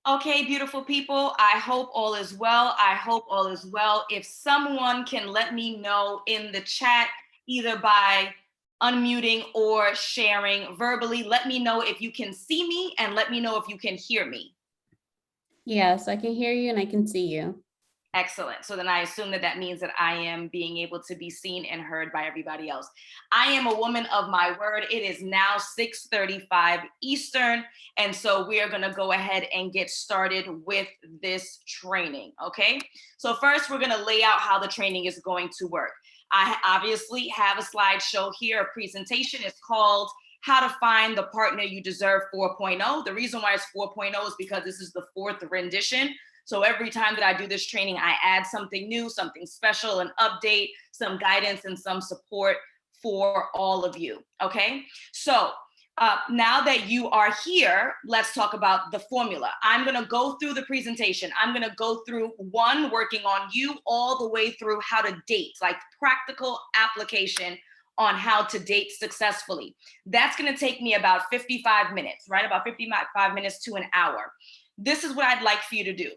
Okay, beautiful people. I hope all is well. I hope all is well. If someone can let me know in the chat, either by unmuting or sharing verbally, let me know if you can see me and let me know if you can hear me. Yes, I can hear you and I can see you. Excellent. So then I assume that that means that I am being able to be seen and heard by everybody else. I am a woman of my word. It is now 6:35 Eastern. And so we are going to go ahead and get started with this training. Okay. So first, we're going to lay out how the training is going to work. I obviously have a slideshow here, a presentation. It's called How to Find the Partner You Deserve 4.0. The reason why it's 4.0 is because this is the fourth rendition. So every time that I do this training, I add something new, something special, an update, some guidance, and some support for all of you. Okay. So now that you are here, let's talk about the formula. I'm going to go through the presentation. I'm going to go through one, working on you, all the way through how to date, like practical application on how to date successfully. That's going to take me about 55 minutes, right? About 55 minutes to an hour. This is what I'd like for you to do.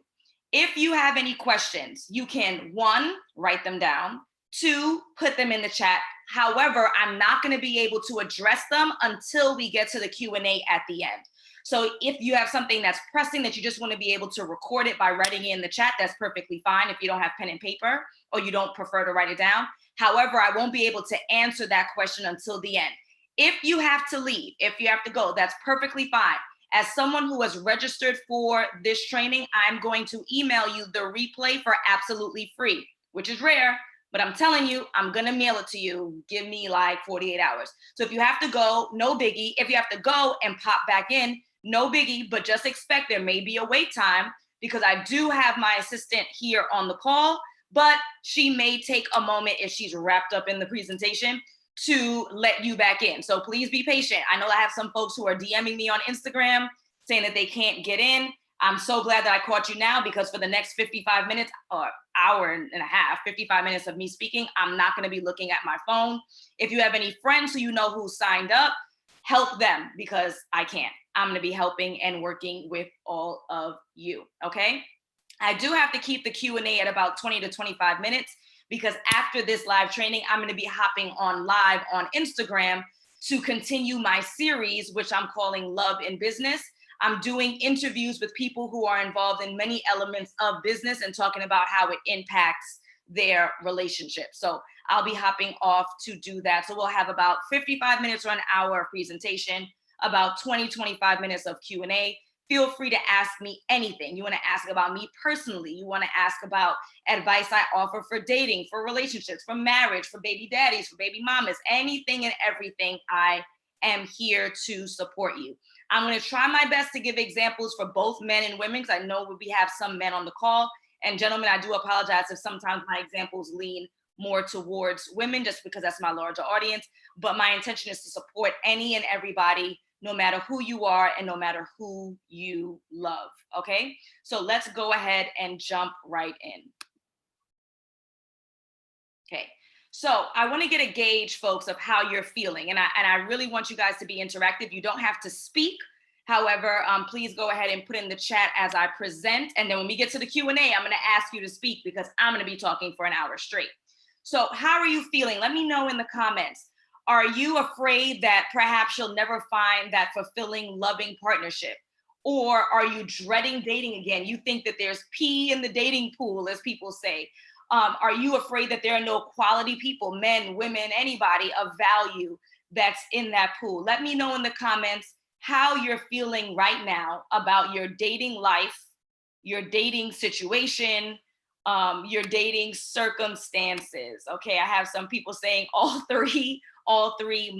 If you have any questions, you can, one, write them down, two, put them in the chat. However, I'm not going to be able to address them until we get to the Q&A at the end. So if you have something that's pressing that you just want to be able to record it by writing it in the chat, that's perfectly fine if you don't have pen and paper or you don't prefer to write it down. However, I won't be able to answer that question until the end. If you have to leave, if you have to go, that's perfectly fine. As someone who has registered for this training, I'm going to email you the replay for absolutely free, which is rare, but I'm telling you, I'm going to mail it to you. Give me like 48 hours. So if you have to go, no biggie. If you have to go and pop back in, no biggie, but just expect there may be a wait time because I do have my assistant here on the call, but she may take a moment if she's wrapped up in the presentation to let you back in. So please be patient. I know I have some folks who are DMing me on Instagram saying that they can't get in. I'm so glad that I caught you now because for the next 55 minutes or hour and a half, 55 minutes of me speaking, I'm not going to be looking at my phone. If you have any friends who you know who signed up, help them because I can't. I'm going to be helping and working with all of you. Okay. I do have to keep the Q&A at about 20 to 25 minutes because after this live training, I'm going to be hopping on live on Instagram to continue my series, which I'm calling Love in Business. I'm doing interviews with people who are involved in many elements of business and talking about how it impacts their relationship. So I'll be hopping off to do that. So we'll have about 55 minutes or an hour of presentation, about 20, 25 minutes of Q&A. Feel free to ask me anything. You want to ask about me personally. You want to ask about advice I offer for dating, for relationships, for marriage, for baby daddies, for baby mamas, anything and everything. I am here to support you. I'm going to try my best to give examples for both men and women because I know we have some men on the call. And gentlemen, I do apologize if sometimes my examples lean more towards women just because that's my larger audience. But my intention is to support any and everybody, no matter who you are and no matter who you love. Okay, so let's go ahead and jump right in. Okay, so I want to get a gauge, folks, of how you're feeling. And I really want you guys to be interactive. You don't have to speak. However, please go ahead and put in the chat as I present. And then when we get to the Q&A, I'm going to ask you to speak because I'm going to be talking for an hour straight. So how are you feeling? Let me know in the comments. Are you afraid that perhaps you'll never find that fulfilling, loving partnership? Or are you dreading dating again? You think that there's pee in the dating pool, as people say. Are you afraid that there are no quality people, men, women, anybody of value that's in that pool? Let me know in the comments how you're feeling right now about your dating life, your dating situation, your dating circumstances. Okay, I have some people saying all three,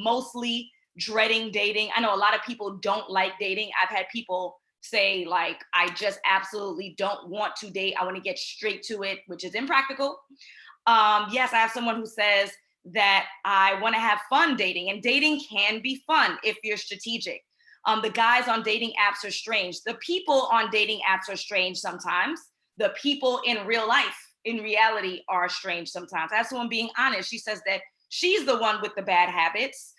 mostly dreading dating. I know a lot of people don't like dating. I've had people say like, I just absolutely don't want to date. I want to get straight to it, which is impractical. Yes, I have someone who says that I want to have fun dating, and dating can be fun if you're strategic. The guys on dating apps are strange. The people on dating apps are strange sometimes. The people in real life, in reality, are strange sometimes. I have someone being honest. She says that she's the one with the bad habits.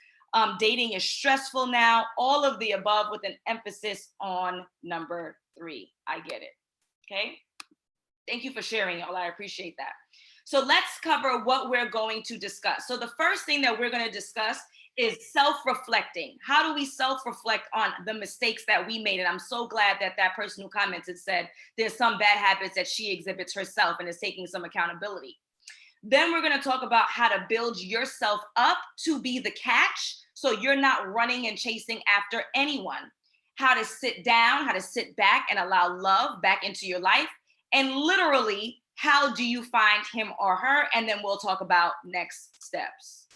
Dating is stressful now, all of the above with an emphasis on number 3. I get it. Okay. Thank you for sharing, y'all. I appreciate that. So let's cover what we're going to discuss. So the first thing that we're going to discuss is self-reflecting. How do we self-reflect on the mistakes that we made? And I'm so glad that that person who commented said there's some bad habits that she exhibits herself and is taking some accountability. Then we're going to talk about how to build yourself up to be the catch so you're not running and chasing after anyone. How to sit down, how to sit back and allow love back into your life. And literally, how do you find him or her? And then we'll talk about next steps.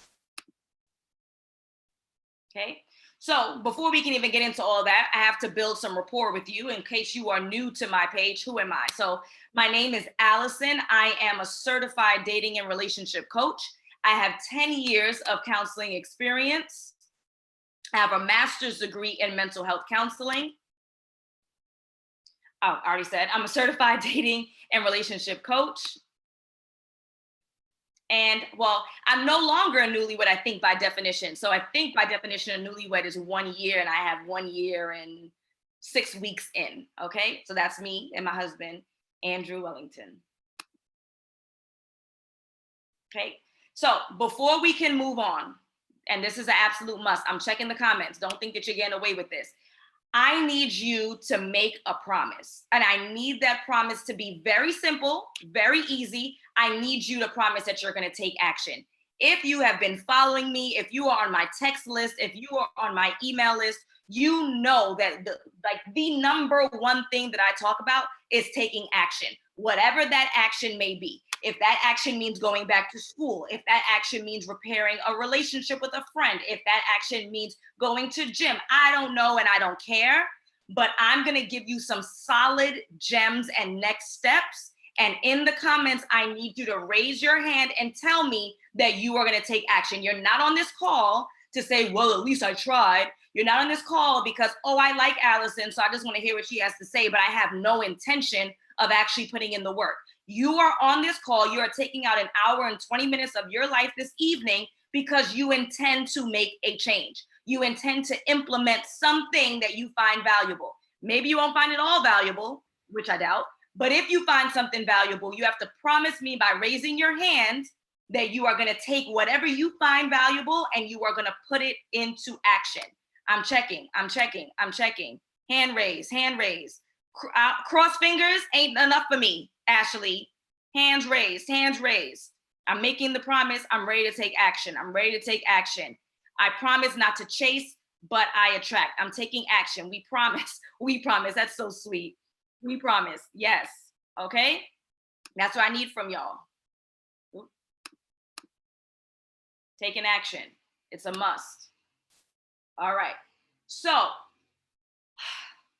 Okay. So before we can even get into all that, I have to build some rapport with you. In case you are new to my page, who am I? So my name is Alison. I am a certified dating and relationship coach. I have 10 years of counseling experience. I have a master's degree in mental health counseling. Oh, I already said I'm a certified dating and relationship coach. And well, I'm no longer a newlywed, I think, by definition. So I think by definition, a newlywed is 1 year, and I have 1 year and 6 weeks in. Okay. So that's me and my husband, Andrew Wellington. Okay. So before we can move on, and this is an absolute must, I'm checking the comments. Don't think that you're getting away with this. I need you to make a promise. And I need that promise to be very simple, very easy. I need you to promise that you're going to take action. If you have been following me, if you are on my text list, if you are on my email list, you know that the number one thing that I talk about is taking action, whatever that action may be. If that action means going back to school, if that action means repairing a relationship with a friend, if that action means going to gym, I don't know and I don't care, but I'm going to give you some solid gems and next steps. And in the comments, I need you to raise your hand and tell me that you are going to take action. You're not on this call to say, well, at least I tried. You're not on this call because, oh, I like Alison, so I just want to hear what she has to say, but I have no intention of actually putting in the work. You are on this call. You are taking out 1 hour and 20 minutes of your life this evening because you intend to make a change. You intend to implement something that you find valuable. Maybe you won't find it all valuable, which I doubt. But if you find something valuable, you have to promise me by raising your hand that you are going to take whatever you find valuable and you are going to put it into action. I'm checking. Hand raise. Cross fingers ain't enough for me, Ashley. Hands raised. I'm making the promise. I'm ready to take action. I promise not to chase, but I attract. I'm taking action. We promise. That's so sweet. We promise. Yes. Okay. That's what I need from y'all. Taking action. It's a must. All right. So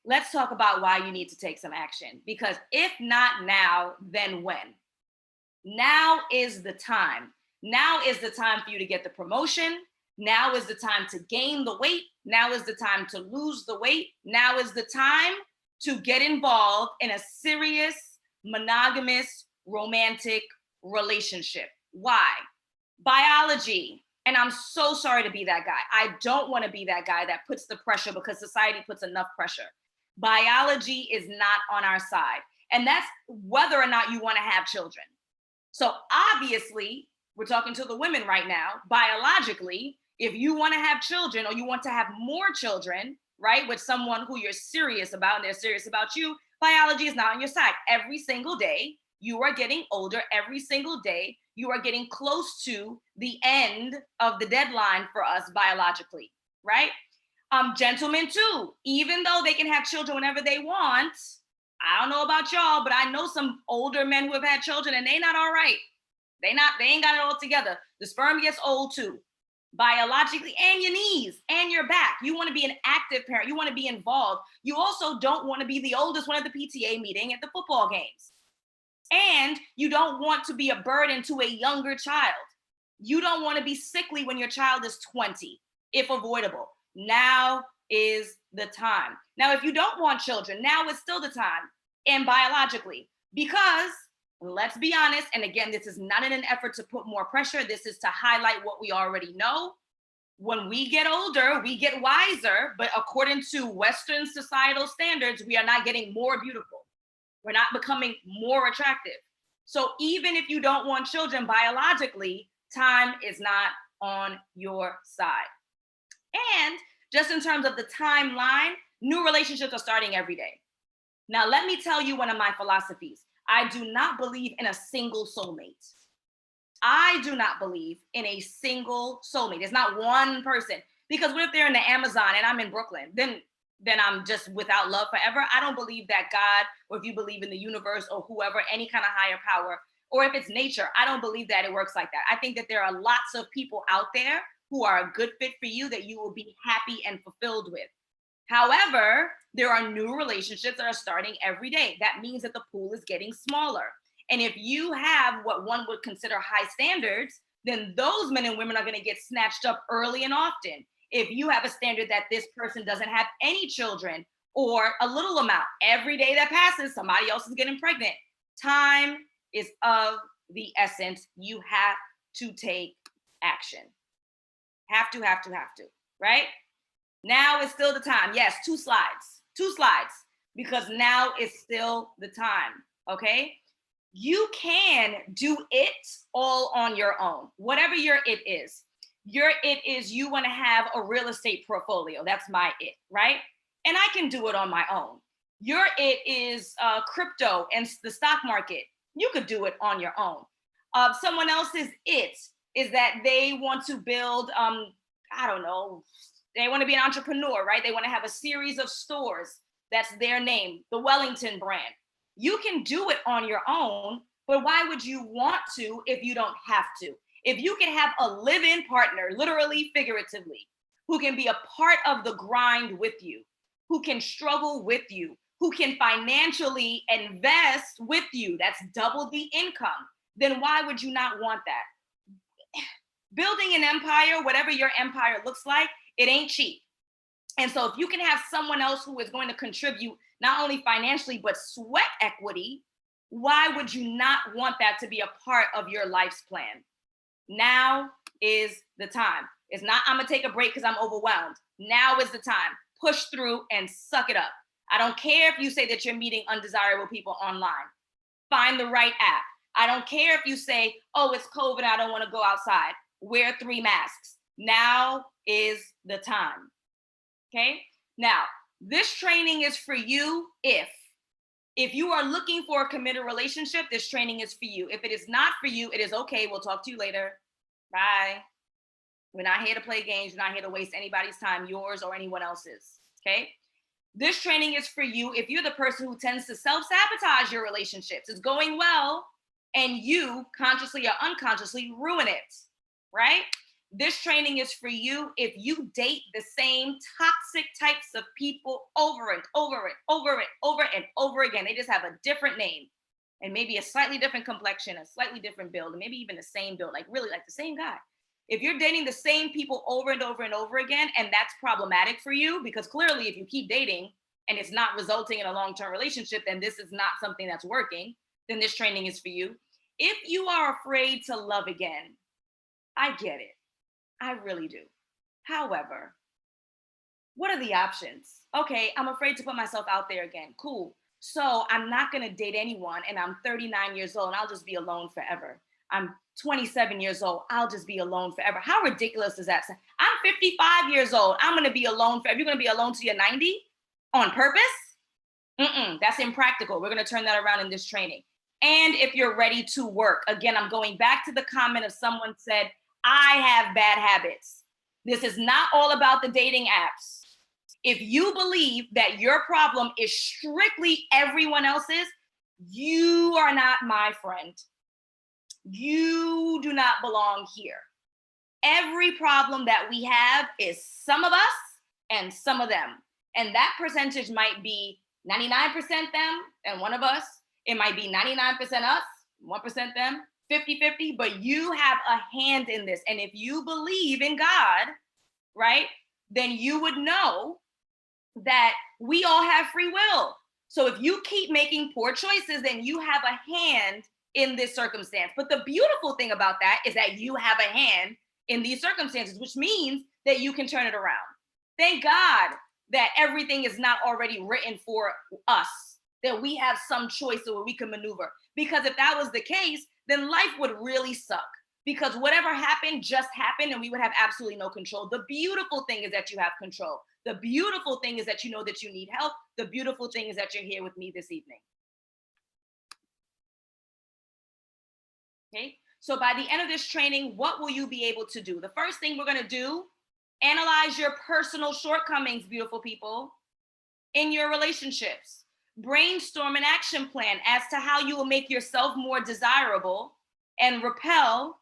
let's talk about why you need to take some action. Because if not now, then when? Now is the time. Now is the time for you to get the promotion. Now is the time to gain the weight. Now is the time to lose the weight. Now is the time to get involved in a serious, monogamous, romantic relationship. Why? Biology. And I'm so sorry to be that guy. I don't want to be that guy that puts the pressure because society puts enough pressure. Biology is not on our side. And that's whether or not you want to have children. So obviously, we're talking to the women right now. Biologically, if you want to have children or you want to have more children, right, with someone who you're serious about and they're serious about you, biology is not on your side. Every single day, you are getting older. Every single day, you are getting close to the end of the deadline for us biologically, right? Gentlemen too, even though they can have children whenever they want, I don't know about y'all, but I know some older men who have had children and they not all right. They ain't got it all together. The sperm gets old too, biologically, and your knees and your back. You want to be an active parent. You want to be involved. You also don't want to be the oldest one at the PTA meeting at the football games. And you don't want to be a burden to a younger child. You don't want to be sickly when your child is 20, if avoidable. Now is the time. Now, if you don't want children, now is still the time, and biologically, because let's be honest, and again, this is not in an effort to put more pressure. This is to highlight what we already know. When we get older, we get wiser, but according to Western societal standards, we are not getting more beautiful. We're not becoming more attractive. So even if you don't want children biologically, time is not on your side. And just in terms of the timeline, new relationships are starting every day. Now, let me tell you one of my philosophies. I do not believe in a single soulmate. I do not believe in a single soulmate. It's not one person. Because what if they're in the Amazon and I'm in Brooklyn? Then I'm just without love forever. I don't believe that God, or if you believe in the universe or whoever, any kind of higher power, or if it's nature, I don't believe that it works like that. I think that there are lots of people out there who are a good fit for you that you will be happy and fulfilled with. However, there are new relationships that are starting every day. That means that the pool is getting smaller. And if you have what one would consider high standards, then those men and women are going to get snatched up early and often. If you have a standard that this person doesn't have any children or a little amount, every day that passes, somebody else is getting pregnant. Time is of the essence. You have to take action. Have to, right? Now is still the time. Yes, two slides, because now is still the time, okay? You can do it all on your own, whatever your it is. Your it is you want to have a real estate portfolio. That's my it, right? And I can do it on my own. Your it is crypto and the stock market. You could do it on your own. Someone else's it is that they want to build, I don't know, they want to be an entrepreneur, right? They want to have a series of stores. That's their name, the Wellington brand. You can do it on your own, but why would you want to if you don't have to? If you can have a live-in partner, literally, figuratively, who can be a part of the grind with you, who can struggle with you, who can financially invest with you, that's double the income, then why would you not want that? Building an empire, whatever your empire looks like, it ain't cheap. And so if you can have someone else who is going to contribute not only financially, but sweat equity, why would you not want that to be a part of your life's plan? Now is the time. It's not, I'm gonna take a break because I'm overwhelmed. Now is the time. Push through and suck it up. I don't care if you say that you're meeting undesirable people online. Find the right app. I don't care if you say, oh, it's COVID, I don't want to go outside. Wear 3 masks. Now is the time. Okay? Now, this training is for you if you are looking for a committed relationship, this training is for you. If it is not for you, it is okay. We'll talk to you later. Bye. We're not here to play games. We're not here to waste anybody's time, yours or anyone else's. Okay? This training is for you if you're the person who tends to self-sabotage your relationships. It's going well, and you consciously or unconsciously ruin it, right? This training is for you if you date the same toxic types of people over and over again. They just have a different name and maybe a slightly different complexion, a slightly different build, and maybe even the same build, like really like the same guy. If you're dating the same people over and over again, and that's problematic for you, because clearly if you keep dating and it's not resulting in a long-term relationship, then this is not something that's working, then this training is for you. If you are afraid to love again, I get it. I really do. However, what are the options? Okay, I'm afraid to put myself out there again. Cool. So I'm not going to date anyone, and I'm 39 years old and I'll just be alone forever. I'm 27 years old. I'll just be alone forever. How ridiculous is that? I'm 55 years old. I'm going to be alone forever. You're going to be alone till you're 90 on purpose? That's impractical. We're going to turn that around in this training. And if you're ready to work, again, I'm going back to the comment of someone said, I have bad habits. This is not all about the dating apps. If you believe that your problem is strictly everyone else's, you are not my friend. You do not belong here. Every problem that we have is some of us and some of them. And that percentage might be 99% them and one of us. It might be 99% us, 1% them, 50-50, but you have a hand in this. And if you believe in God, right, then you would know that we all have free will. So if you keep making poor choices, then you have a hand in this circumstance. But the beautiful thing about that is that you have a hand in these circumstances, which means that you can turn it around. Thank God that everything is not already written for us, that we have some choice where we can maneuver. Because if that was the case, then life would really suck. Because whatever happened just happened and we would have absolutely no control. The beautiful thing is that you have control. The beautiful thing is that you know that you need help. The beautiful thing is that you're here with me this evening. Okay, so by the end of this training, what will you be able to do? The first thing we're going to do, analyze your personal shortcomings, beautiful people, in your relationships. Brainstorm an action plan as to how you will make yourself more desirable and repel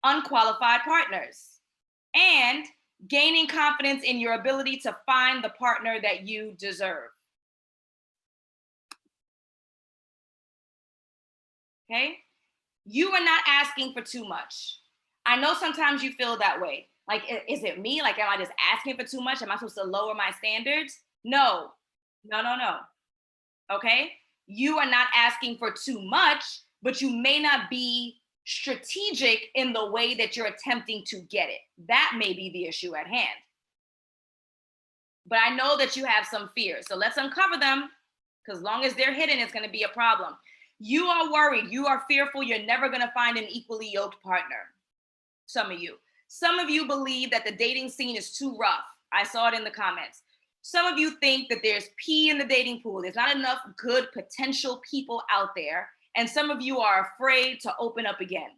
unqualified partners. And gaining confidence in your ability to find the partner that you deserve. Okay? You are not asking for too much. I know sometimes you feel that way. Like, is it me? Like, am I just asking for too much? Am I supposed to lower my standards? No. Okay? You are not asking for too much, but you may not be strategic in the way that you're attempting to get it. That may be the issue at hand. But I know that you have some fears. So let's uncover them, because as long as they're hidden, it's going to be a problem. You are worried. You are fearful. You're never going to find an equally yoked partner. Some of you. Some of you believe that the dating scene is too rough. I saw it in the comments. Some of you think that there's pee in the dating pool. There's not enough good potential people out there. And some of you are afraid to open up again.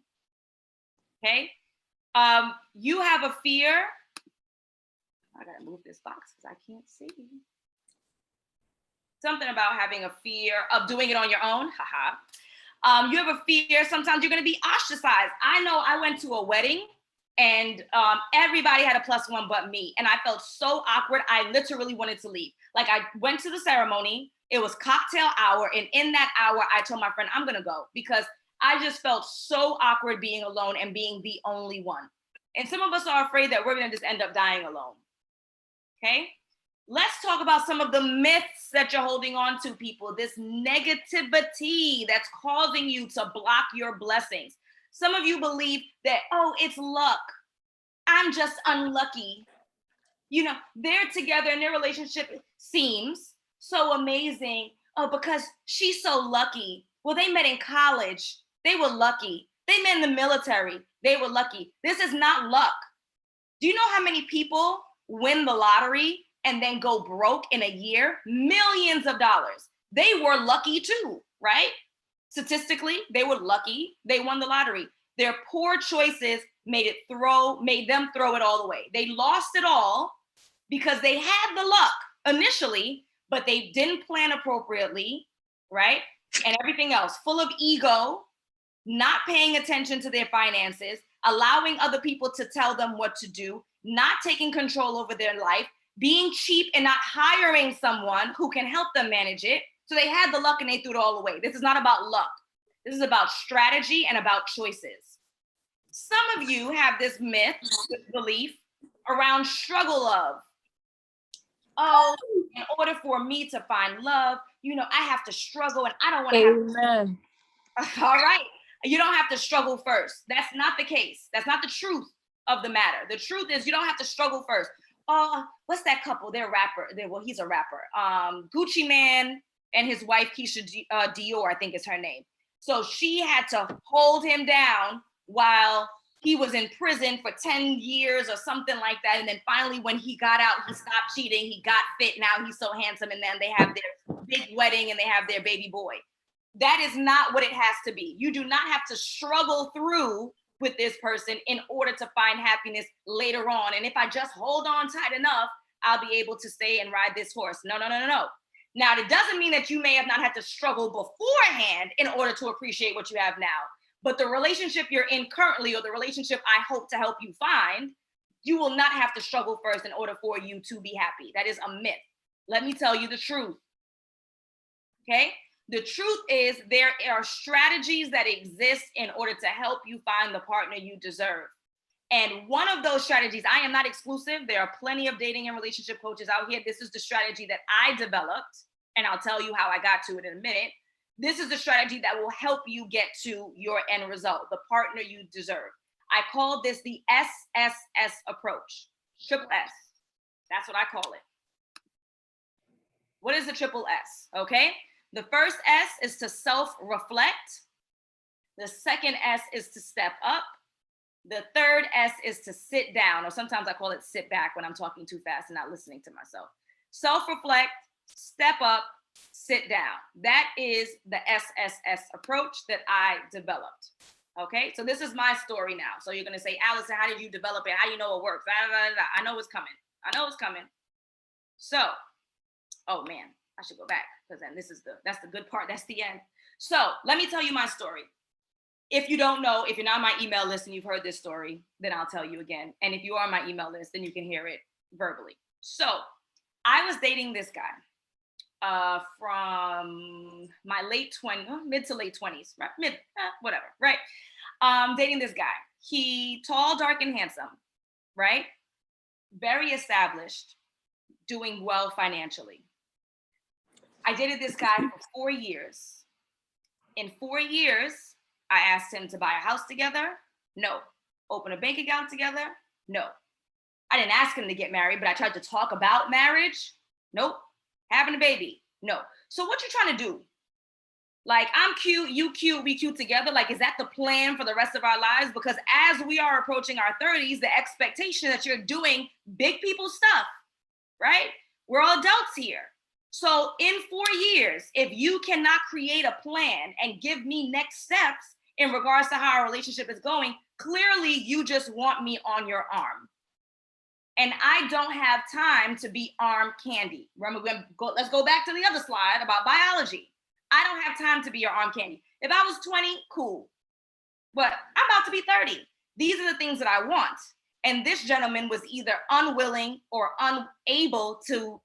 Okay? You have a fear. I gotta move this box because I can't see. Something about having a fear of doing it on your own. Haha. You have a fear. Sometimes you're gonna be ostracized. I know I went to a wedding and everybody had a +1 but me. And I felt so awkward. I literally wanted to leave. Like, I went to the ceremony. It was cocktail hour. And in that hour, I told my friend, I'm gonna go, because I just felt so awkward being alone and being the only one. And some of us are afraid that we're gonna just end up dying alone. Okay? Let's talk about some of the myths that you're holding on to, people. This negativity that's causing you to block your blessings. Some of you believe that, oh, it's luck. I'm just unlucky. You know, they're together and their relationship seems so amazing. Oh, because she's so lucky. Well, they met in college. They were lucky. They met in the military. They were lucky. This is not luck. Do you know how many people win the lottery and then go broke in a year? Millions of dollars. They were lucky too, right? Statistically, they were lucky. They won the lottery. Their poor choices made them throw it all away. They lost it all because they had the luck initially, but they didn't plan appropriately, right? And everything else, full of ego, not paying attention to their finances, allowing other people to tell them what to do, not taking control over their life, being cheap and not hiring someone who can help them manage it. So they had the luck and they threw it all away. This is not about luck. This is about strategy and about choices. Some of you have this myth, this belief around struggle love. Oh, in order for me to find love, you know, I have to struggle, and I don't want to have. All right. You don't have to struggle first. That's not the case. That's not the truth of the matter. The truth is you don't have to struggle first. Oh, what's that couple? They're a rapper. Well, he's a rapper. Gucci Man and his wife, Keisha Dior, I think is her name. So she had to hold him down while he was in prison for 10 years or something like that. And then finally, when he got out, he stopped cheating. He got fit. Now he's so handsome. And then they have their big wedding and they have their baby boy. That is not what it has to be. You do not have to struggle through with this person in order to find happiness later on. And if I just hold on tight enough, I'll be able to stay and ride this horse. No. Now, it doesn't mean that you may have not had to struggle beforehand in order to appreciate what you have now. But the relationship you're in currently, or the relationship I hope to help you find, you will not have to struggle first in order for you to be happy. That is a myth. Let me tell you the truth. Okay? The truth is there are strategies that exist in order to help you find the partner you deserve. And one of those strategies, I am not exclusive. There are plenty of dating and relationship coaches out here. This is the strategy that I developed, and I'll tell you how I got to it in a minute. This is the strategy that will help you get to your end result, the partner you deserve. I call this the SSS approach. Triple S. That's what I call it. What is the triple S? Okay. The first S is to self-reflect. The second S is to step up. The third S is to sit down, or sometimes I call it sit back when I'm talking too fast and not listening to myself. Self-reflect, step up, sit down. That is the SSS approach that I developed. Okay, so this is my story now. So you're gonna say, Alison, how did you develop it? How do you know it works? I know it's coming. I know it's coming. So, oh man, I should go back because then that's the good part. That's the end. So let me tell you my story. If you don't know, if you're not on my email list and you've heard this story, then I'll tell you again. And if you are on my email list, then you can hear it verbally. So I was dating this guy from my mid to late 20s, right? Whatever, right? Dating this guy. He tall, dark, and handsome, right? Very established, doing well financially. I dated this guy for 4 years. In 4 years, I asked him to buy a house together. No. Open a bank account together. No. I didn't ask him to get married, but I tried to talk about marriage. Nope. Having a baby. No. So what you trying to do? Like, I'm cute, you cute, we cute together. Like, is that the plan for the rest of our lives? Because as we are approaching our 30s, the expectation that you're doing big people stuff, right? We're all adults here. So in 4 years, if you cannot create a plan and give me next steps in regards to how our relationship is going, clearly you just want me on your arm. And I don't have time to be arm candy. Remember, let's go back to the other slide about biology. I don't have time to be your arm candy. If I was 20, cool. But I'm about to be 30. These are the things that I want. And this gentleman was either unwilling or unable to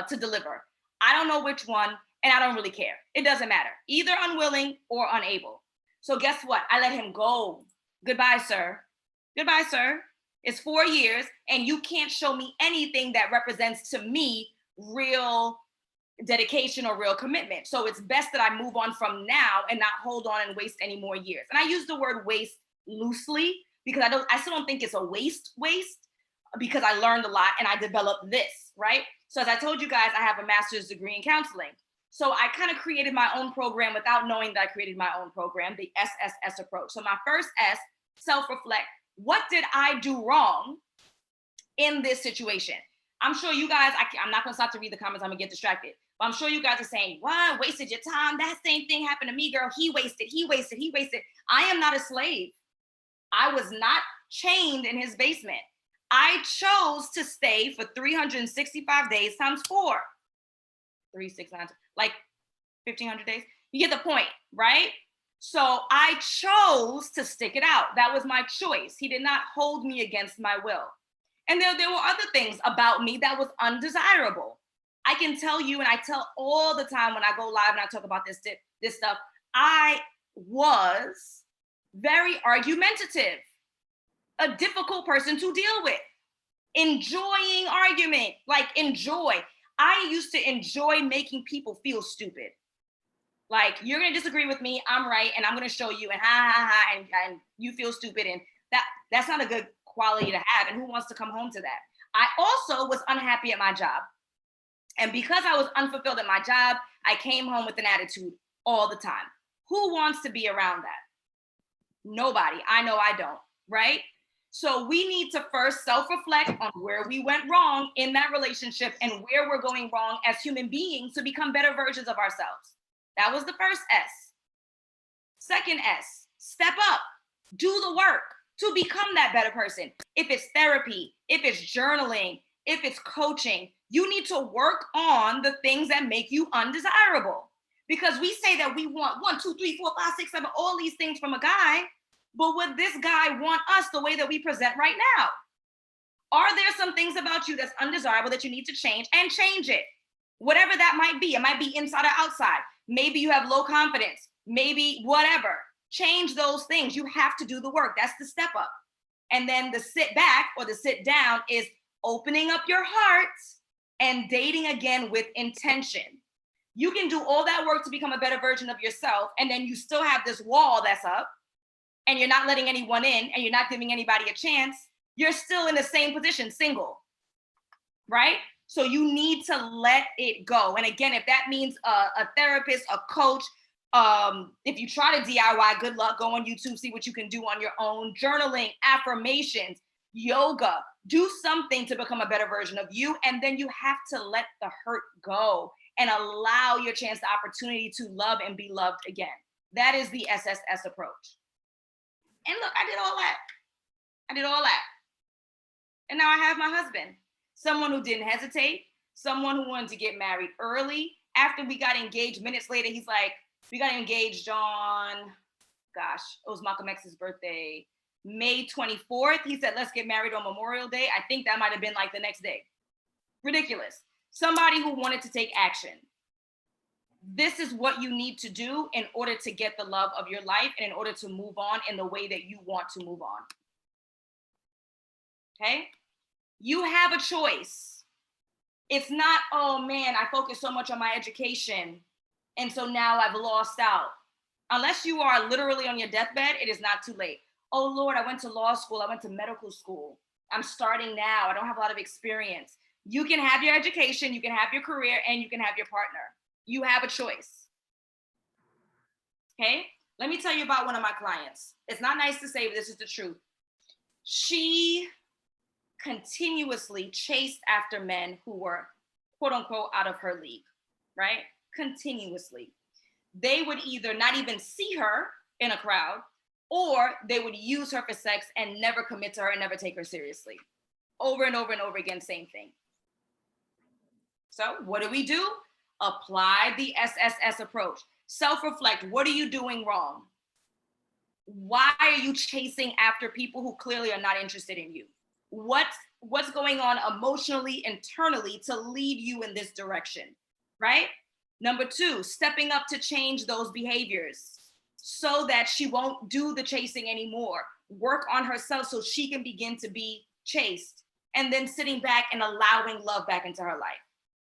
deliver. I don't know which one, and I don't really care. It doesn't matter. Either unwilling or unable. So guess what? I let him go. Goodbye, sir. Goodbye, sir. It's 4 years, and you can't show me anything that represents to me real dedication or real commitment. So it's best that I move on from now and not hold on and waste any more years. And I use the word waste loosely because I still don't think it's a waste, because I learned a lot and I developed this, right? So as I told you guys, I have a master's degree in counseling. So I kind of created my own program without knowing that I created my own program, the SSS approach. So my first S, self-reflect. What did I do wrong in this situation? I'm sure you guys, I'm not gonna stop to read the comments, I'm gonna get distracted. But I'm sure you guys are saying, what, wasted your time? That same thing happened to me, girl. He wasted. I am not a slave. I was not chained in his basement. I chose to stay for 365 days times 4. 369, like 1,500 days. You get the point, right? So I chose to stick it out. That was my choice. He did not hold me against my will. And there were other things about me that was undesirable. I can tell you, and I tell all the time when I go live and I talk about this stuff, I was very argumentative, a difficult person to deal with, enjoying argument, like enjoy. I used to enjoy making people feel stupid. Like, you're gonna disagree with me, I'm right, and I'm gonna show you, and and you feel stupid, and that's not a good quality to have, and who wants to come home to that? I also was unhappy at my job. And because I was unfulfilled at my job, I came home with an attitude all the time. Who wants to be around that? Nobody. I know I don't, right? So we need to first self-reflect on where we went wrong in that relationship and where we're going wrong as human beings to become better versions of ourselves. That was the first S. Second S, step up, do the work to become that better person. If it's therapy, if it's journaling, if it's coaching, you need to work on the things that make you undesirable. Because we say that we want 1, 2, 3, 4, 5, 6, 7, all these things from a guy, but would this guy want us the way that we present right now? Are there some things about you that's undesirable that you need to change, and change it? Whatever that might be. It might be inside or outside. Maybe you have low confidence, maybe whatever. Change those things. You have to do the work. That's the step up. And then the sit back or the sit down is opening up your heart and dating again with intention. You can do all that work to become a better version of yourself, and then you still have this wall that's up, and you're not letting anyone in, and you're not giving anybody a chance. you're still in the same position, single, right? So you need to let it go. And again, if that means a therapist, a coach, if you try to DIY, good luck. Go on YouTube, see what you can do on your own. Journaling, affirmations, yoga, do something to become a better version of you. And then you have to let the hurt go and allow your chance, the opportunity to love and be loved again. That is the SSS approach. And look, I did all that. And now I have my husband, someone who didn't hesitate, someone who wanted to get married early. After we got engaged, minutes later, he's like, we got engaged on, gosh, it was Malcolm X's birthday, May 24th. He said, let's get married on Memorial Day. I think that might have been like the next day. Ridiculous. Somebody who wanted to take action. This is what you need to do in order to get the love of your life and in order to move on in the way that you want to move on. Okay? You have a choice. It's not, oh man, I focused so much on my education, and so now I've lost out. Unless you are literally on your deathbed, it is not too late. Oh Lord, I went to law school, I went to medical school. I'm starting now, I don't have a lot of experience. You can have your education, you can have your career, and you can have your partner. You have a choice. Okay? Let me tell you about one of my clients. It's not nice to say, but this is the truth. She continuously chased after men who were, quote unquote, out of her league, right? Continuously. They would either not even see her in a crowd, or they would use her for sex and never commit to her and never take her seriously. Over and over and over again, same thing. So what do? Apply the SSS approach. Self-reflect. What are you doing wrong? Why are you chasing after people who clearly are not interested in you? What's going on emotionally, internally to lead you in this direction, right? Number 2, stepping up to change those behaviors so that she won't do the chasing anymore. Work on herself so she can begin to be chased, and then sitting back and allowing love back into her life.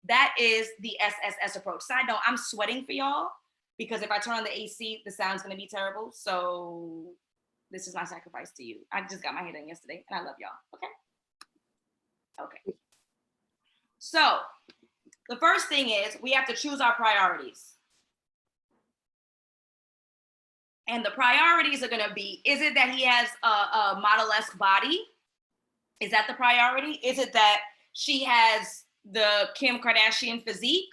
That is the SSS approach. Side note, I'm sweating for y'all because if I turn on the AC, the sound's gonna be terrible. So this is my sacrifice to you. I just got my hair done yesterday and I love y'all, okay? So the first thing is we have to choose our priorities. And the priorities are gonna be, is it that he has a model-esque body? Is that the priority? Is it that she has the Kim Kardashian physique?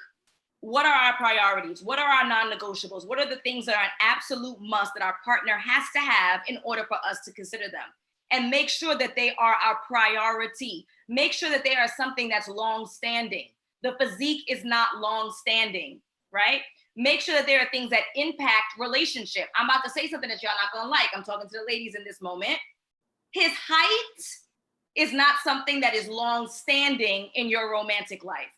What are our priorities? What are our non-negotiables? What are the things that are an absolute must that our partner has to have in order for us to consider them? And make sure that they are our priority. Make sure that they are something that's long-standing. The physique is not long-standing, right? Make sure that there are things that impact relationship. I'm about to say something that y'all not gonna like. I'm talking to the ladies in this moment. His height is not something that is long-standing in your romantic life.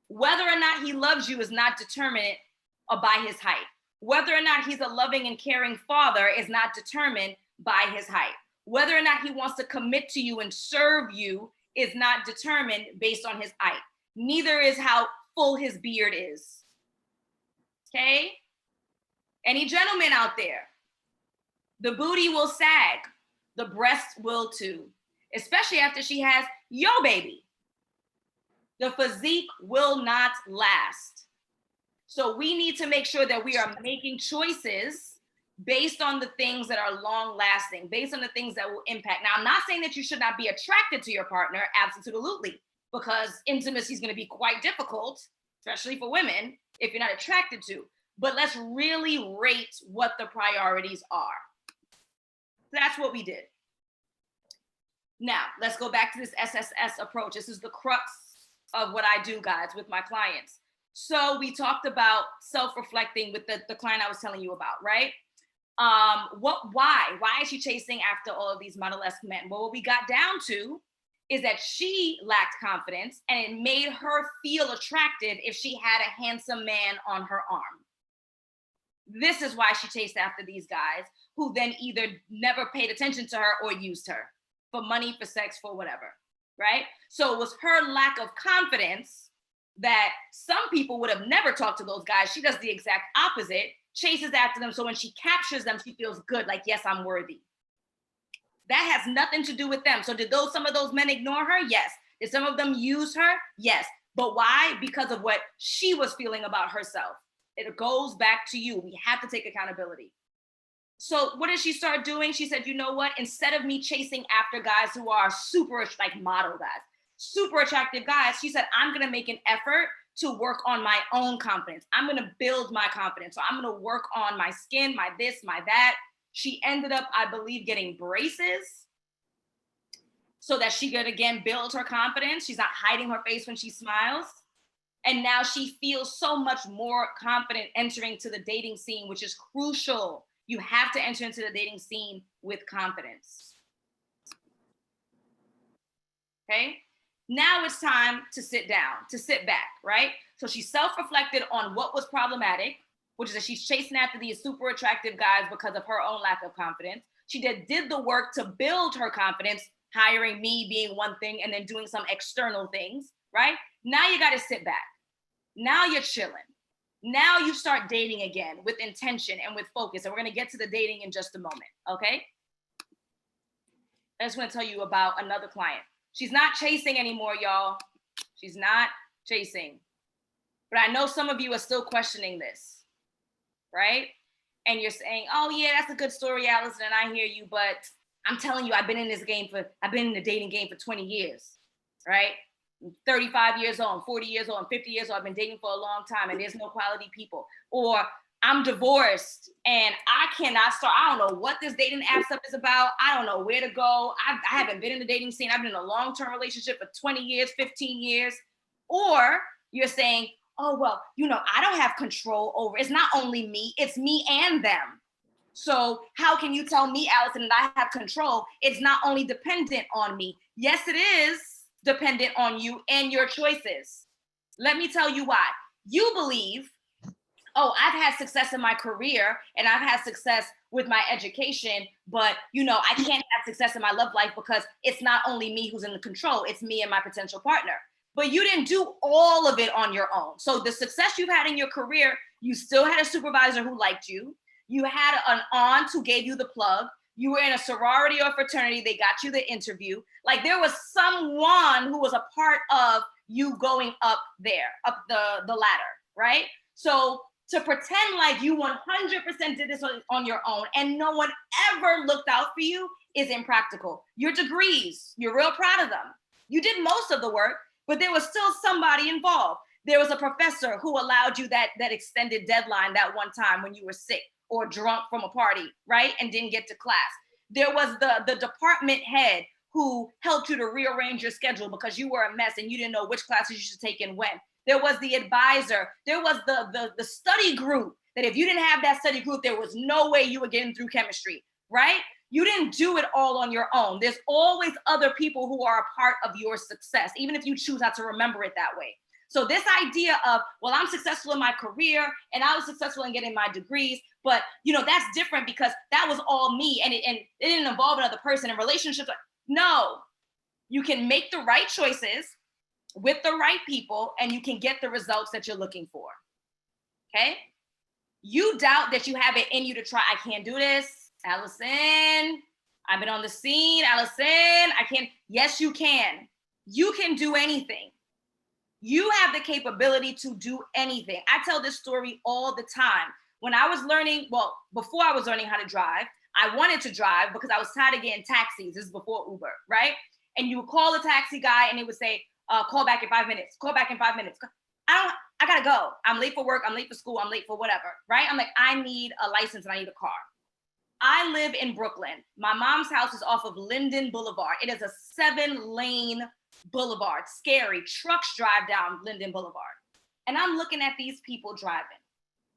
Whether or not he loves you is not determined by his height. Whether or not he's a loving and caring father is not determined by his height. Whether or not he wants to commit to you and serve you is not determined based on his height. Neither is how full his beard is. Okay? Any gentlemen out there, the booty will sag, the breast will too, especially after she has your baby. The physique will not last. So we need to make sure that we are making choices based on the things that are long lasting, based on the things that will impact. Now, I'm not saying that you should not be attracted to your partner, absolutely, because intimacy is going to be quite difficult, especially for women, if you're not attracted to. But let's really rate what the priorities are. That's what we did. Now, let's go back to this SSS approach. This is the crux of what I do, guys, with my clients. So we talked about self-reflecting with the client I was telling you about, right? Why is she chasing after all of these model-esque men? Well, what we got down to is that she lacked confidence and it made her feel attractive if she had a handsome man on her arm. This is why she chased after these guys who then either never paid attention to her or used her for money, for sex, for whatever, right? So it was her lack of confidence that some people would have never talked to those guys. She does the exact opposite, chases after them. So when she captures them, she feels good, like, yes, I'm worthy. That has nothing to do with them. So did some of those men ignore her? Yes. Did some of them use her? Yes. But why? Because of what she was feeling about herself. It goes back to you. We have to take accountability. So what did she start doing? She said, you know what? Instead of me chasing after guys who are super, like model guys, super attractive guys, she said, I'm going to make an effort to work on my own confidence. I'm going to build my confidence. So I'm going to work on my skin, my this, my that. She ended up, I believe, getting braces so that she could, again, build her confidence. She's not hiding her face when she smiles. And now she feels so much more confident entering to the dating scene, which is crucial. You have to enter into the dating scene with confidence. Okay? Now it's time to sit down, to sit back, right? So she self-reflected on what was problematic, which is that she's chasing after these super attractive guys because of her own lack of confidence. She did the work to build her confidence, hiring me being one thing and then doing some external things, right? Now you got to sit back. Now you're chilling. Now you start dating again with intention and with focus. And we're going to get to the dating in just a moment, okay? I just want to tell you about another client. She's not chasing anymore, y'all. She's not chasing. But I know some of you are still questioning this, right? And you're saying, oh yeah, that's a good story, Alison, and I hear you, but I'm telling you, I've been in the dating game for 20 years, right? I'm 35 years old, I'm 40 years old, I'm 50 years old, I've been dating for a long time and there's no quality people. Or I'm divorced and I cannot start. I don't know what this dating app stuff is about. I don't know where to go. I haven't been in the dating scene. I've been in a long-term relationship for 20 years, 15 years. Or you're saying, oh, well, I don't have control over, it's not only me, it's me and them. So how can you tell me, Alison, that I have control? It's not only dependent on me. Yes, it is dependent on you and your choices. Let me tell you why. You believe, oh, I've had success in my career and I've had success with my education, but I can't have success in my love life because it's not only me who's in the control, it's me and my potential partner. But you didn't do all of it on your own. So the success you've had in your career, you still had a supervisor who liked you. You had an aunt who gave you the plug. You were in a sorority or fraternity. They got you the interview. Like there was someone who was a part of you going up there, up the ladder, right? So to pretend like you 100% did this on your own and no one ever looked out for you is impractical. Your degrees, you're real proud of them. You did most of the work, but there was still somebody involved. There was a professor who allowed you that extended deadline that one time when you were sick or drunk from a party, right? And didn't get to class. There was the department head who helped you to rearrange your schedule because you were a mess and you didn't know which classes you should take and when. There was the advisor. There was the study group that if you didn't have that study group, there was no way you were getting through chemistry, right? You didn't do it all on your own. There's always other people who are a part of your success, even if you choose not to remember it that way. So this idea of, well, I'm successful in my career and I was successful in getting my degrees, but that's different because that was all me and it didn't involve another person in relationships. No, you can make the right choices with the right people and you can get the results that you're looking for, okay? You doubt that you have it in you to try, I can't do this, Alison, I've been on the scene, Alison, I can't. Yes, you can. You can do anything. You have the capability to do anything. I tell this story all the time. When I was learning, before I was learning how to drive, I wanted to drive because I was tired of getting taxis. This is before Uber, right? And you would call the taxi guy and he would say, call back in 5 minutes, call back in 5 minutes. I gotta go. I'm late for work, I'm late for school, I'm late for whatever, right? I'm like, I need a license and I need a car. I live in Brooklyn. My mom's house is off of Linden Boulevard. It is a 7-lane boulevard, scary. Trucks drive down Linden Boulevard. And I'm looking at these people driving.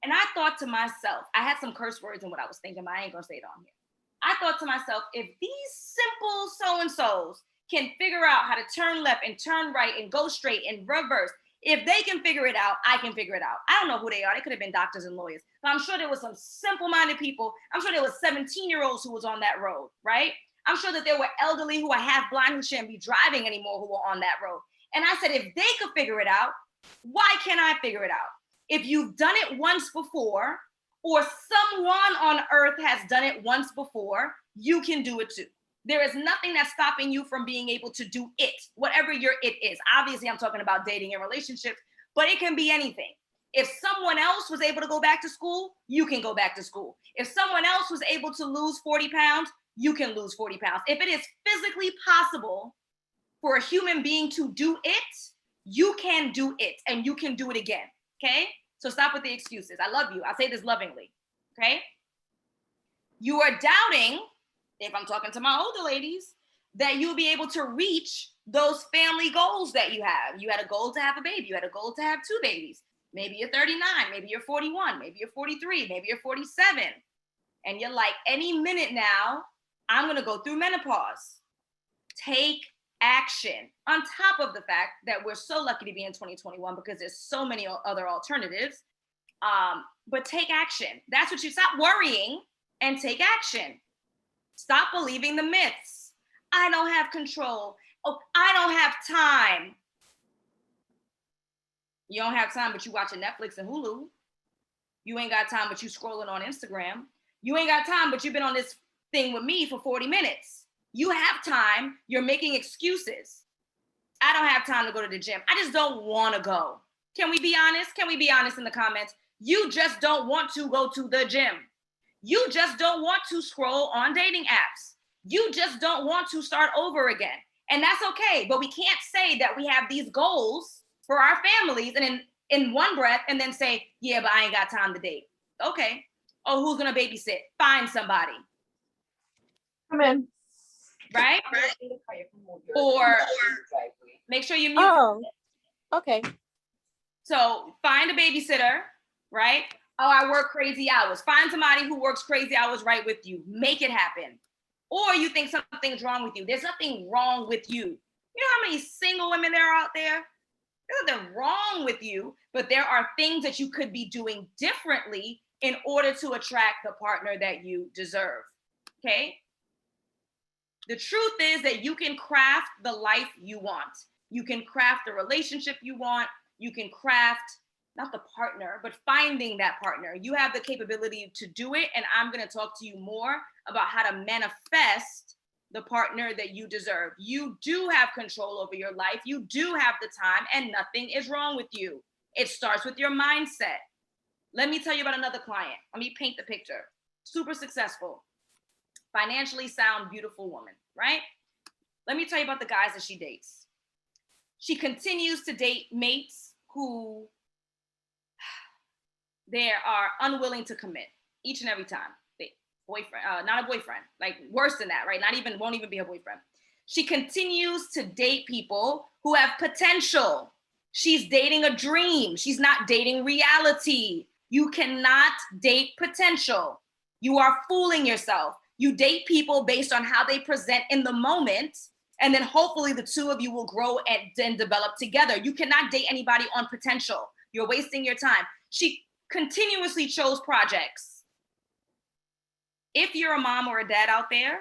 And I thought to myself, I had some curse words in what I was thinking, but I ain't gonna say it on here. I thought to myself, if these simple so-and-sos can figure out how to turn left and turn right and go straight and reverse, if they can figure it out, I can figure it out. I don't know who they are. They could have been doctors and lawyers, but I'm sure there was some simple-minded people. I'm sure there was 17-year-olds who was on that road, right? I'm sure that there were elderly who are half blind who shouldn't be driving anymore who were on that road. And I said, if they could figure it out, why can't I figure it out? If you've done it once before, or someone on earth has done it once before, you can do it too. There is nothing that's stopping you from being able to do it, whatever your it is. Obviously, I'm talking about dating and relationships, but it can be anything. If someone else was able to go back to school, you can go back to school. If someone else was able to lose 40 pounds, you can lose 40 pounds. If it is physically possible for a human being to do it, you can do it, and you can do it again, okay? So stop with the excuses. I love you. I say this lovingly, okay? You are doubting, if I'm talking to my older ladies, that you'll be able to reach those family goals that you have. You had a goal to have a baby. You had a goal to have 2 babies. Maybe you're 39, maybe you're 41, maybe you're 43, maybe you're 47. And you're like, any minute now, I'm gonna go through menopause. Take action. On top of the fact that we're so lucky to be in 2021 because there's so many other alternatives. But take action. That's what you stop worrying and take action. Stop believing the myths. I don't have control. Oh, I don't have time. You don't have time, but you watching Netflix and Hulu. You ain't got time, but you scrolling on Instagram. You ain't got time, but you've been on this thing with me for 40 minutes. You have time. You're making excuses. I don't have time to go to the gym. I just don't want to go. Can we be honest? Can we be honest in the comments? You just don't want to go to the gym. You just don't want to scroll on dating apps. You just don't want to start over again. And that's okay. But we can't say that we have these goals for our families and in one breath and then say, yeah, but I ain't got time to date. Okay. Oh, who's going to babysit? Find somebody. Come in. Right? Or make sure you mute. Oh, okay. So find a babysitter, right? Oh, I work crazy hours. Find somebody who works crazy hours right with you. Make it happen. Or you think something's wrong with you. There's nothing wrong with you. You know how many single women there are out there? There's nothing wrong with you, but there are things that you could be doing differently in order to attract the partner that you deserve, okay? The truth is that you can craft the life you want. You can craft the relationship you want. You can craft, not the partner, but finding that partner. You have the capability to do it, and I'm gonna talk to you more about how to manifest the partner that you deserve. You do have control over your life. You do have the time, and nothing is wrong with you. It starts with your mindset. Let me tell you about another client. Let me paint the picture. Super successful, financially sound, beautiful woman, right? Let me tell you about the guys that she dates. She continues to date mates who they are unwilling to commit each and every time. Boyfriend, not a boyfriend, like worse than that, right? Won't even be a boyfriend. She continues to date people who have potential. She's dating a dream. She's not dating reality. You cannot date potential. You are fooling yourself. You date people based on how they present in the moment, and then hopefully the two of you will grow and develop together. You cannot date anybody on potential. You're wasting your time. She continuously chose projects. If you're a mom or a dad out there,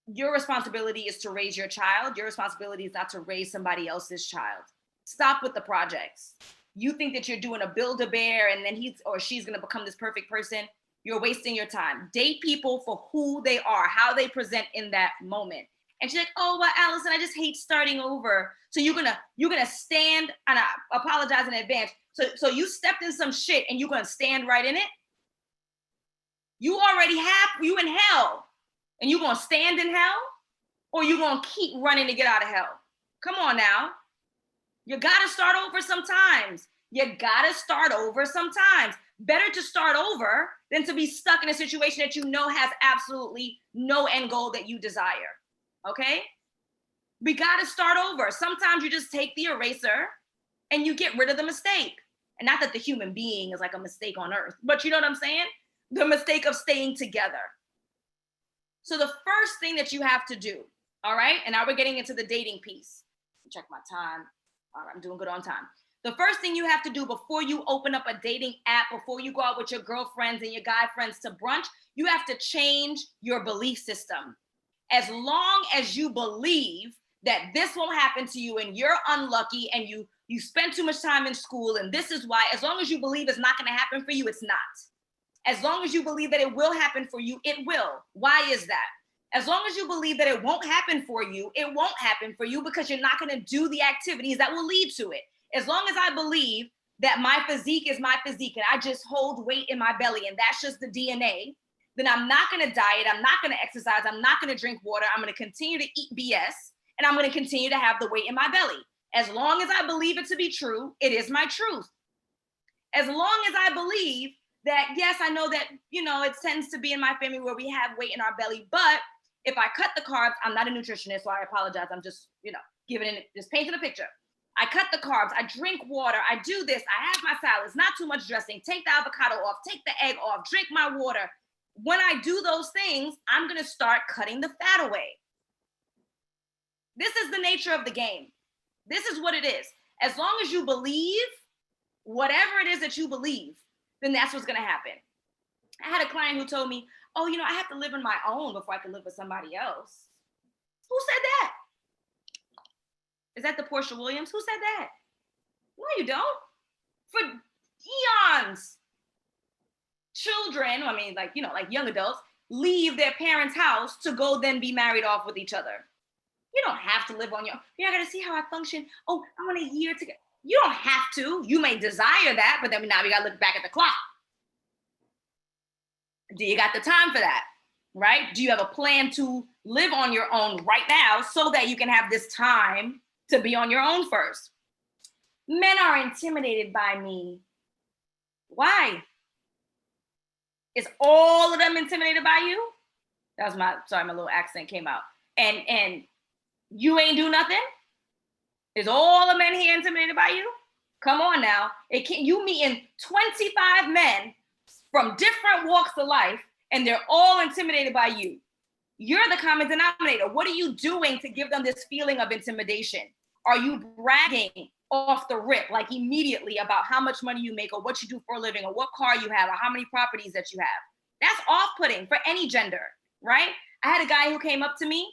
your responsibility is to raise your child. Your responsibility is not to raise somebody else's child. Stop with the projects. You think that you're doing a Build-A-Bear and then he's or she's gonna become this perfect person. You're wasting your time. Date people for who they are, how they present in that moment. And she's like, oh, well, Alison, I just hate starting over. So you're gonna stand, and I apologize in advance. So you stepped in some shit and you're gonna stand right in it? You already you in hell, and you gonna stand in hell, or you gonna keep running to get out of hell? Come on now. You gotta start over sometimes. You gotta start over sometimes. Better to start over than to be stuck in a situation that you know has absolutely no end goal that you desire, okay? We gotta start over. Sometimes you just take the eraser and you get rid of the mistake. And not that the human being is like a mistake on earth, but you know what I'm saying? The mistake of staying together. So the first thing that you have to do, all right, and now we're getting into the dating piece. Check my time. All right, I'm doing good on time. The first thing you have to do before you open up a dating app, before you go out with your girlfriends and your guy friends to brunch, you have to change your belief system. As long as you believe that this won't happen to you and you're unlucky and you spend too much time in school and this is why, as long as you believe it's not going to happen for you, it's not. As long as you believe that it will happen for you, it will. Why is that? As long as you believe that it won't happen for you, it won't happen for you because you're not going to do the activities that will lead to it. As long as I believe that my physique is my physique and I just hold weight in my belly and that's just the DNA, then I'm not going to diet. I'm not going to exercise. I'm not going to drink water. I'm going to continue to eat BS and I'm going to continue to have the weight in my belly. As long as I believe it to be true, it is my truth. As long as I believe that, yes, I know that, it tends to be in my family where we have weight in our belly, but if I cut the carbs, I'm not a nutritionist, so I apologize. I'm just, just painting a picture. I cut the carbs, I drink water, I do this, I have my salads, not too much dressing, take the avocado off, take the egg off, drink my water. When I do those things, I'm gonna start cutting the fat away. This is the nature of the game. This is what it is. As long as you believe whatever it is that you believe, then that's what's gonna happen. I had a client who told me, oh, I have to live on my own before I can live with somebody else. Who said that? Is that the Portia Williams? Who said that? No, you don't. For eons, children, like young adults, leave their parents' house to go then be married off with each other. You don't have to live on your own. I gotta see how I function. Oh, I want a year to get. You don't have to. You may desire that, but then now we gotta look back at the clock. Do you got the time for that? Right? Do you have a plan to live on your own right now so that you can have this time to be on your own first? Men are intimidated by me. Why? Is all of them intimidated by you? That was my little accent came out. And you ain't do nothing? Is all the men here intimidated by you? Come on now. You meeting 25 men from different walks of life, and they're all intimidated by you. You're the common denominator. What are you doing to give them this feeling of intimidation? Are you bragging off the rip, like immediately, about how much money you make or what you do for a living or what car you have or how many properties that you have? That's off-putting for any gender, right? I had a guy who came up to me.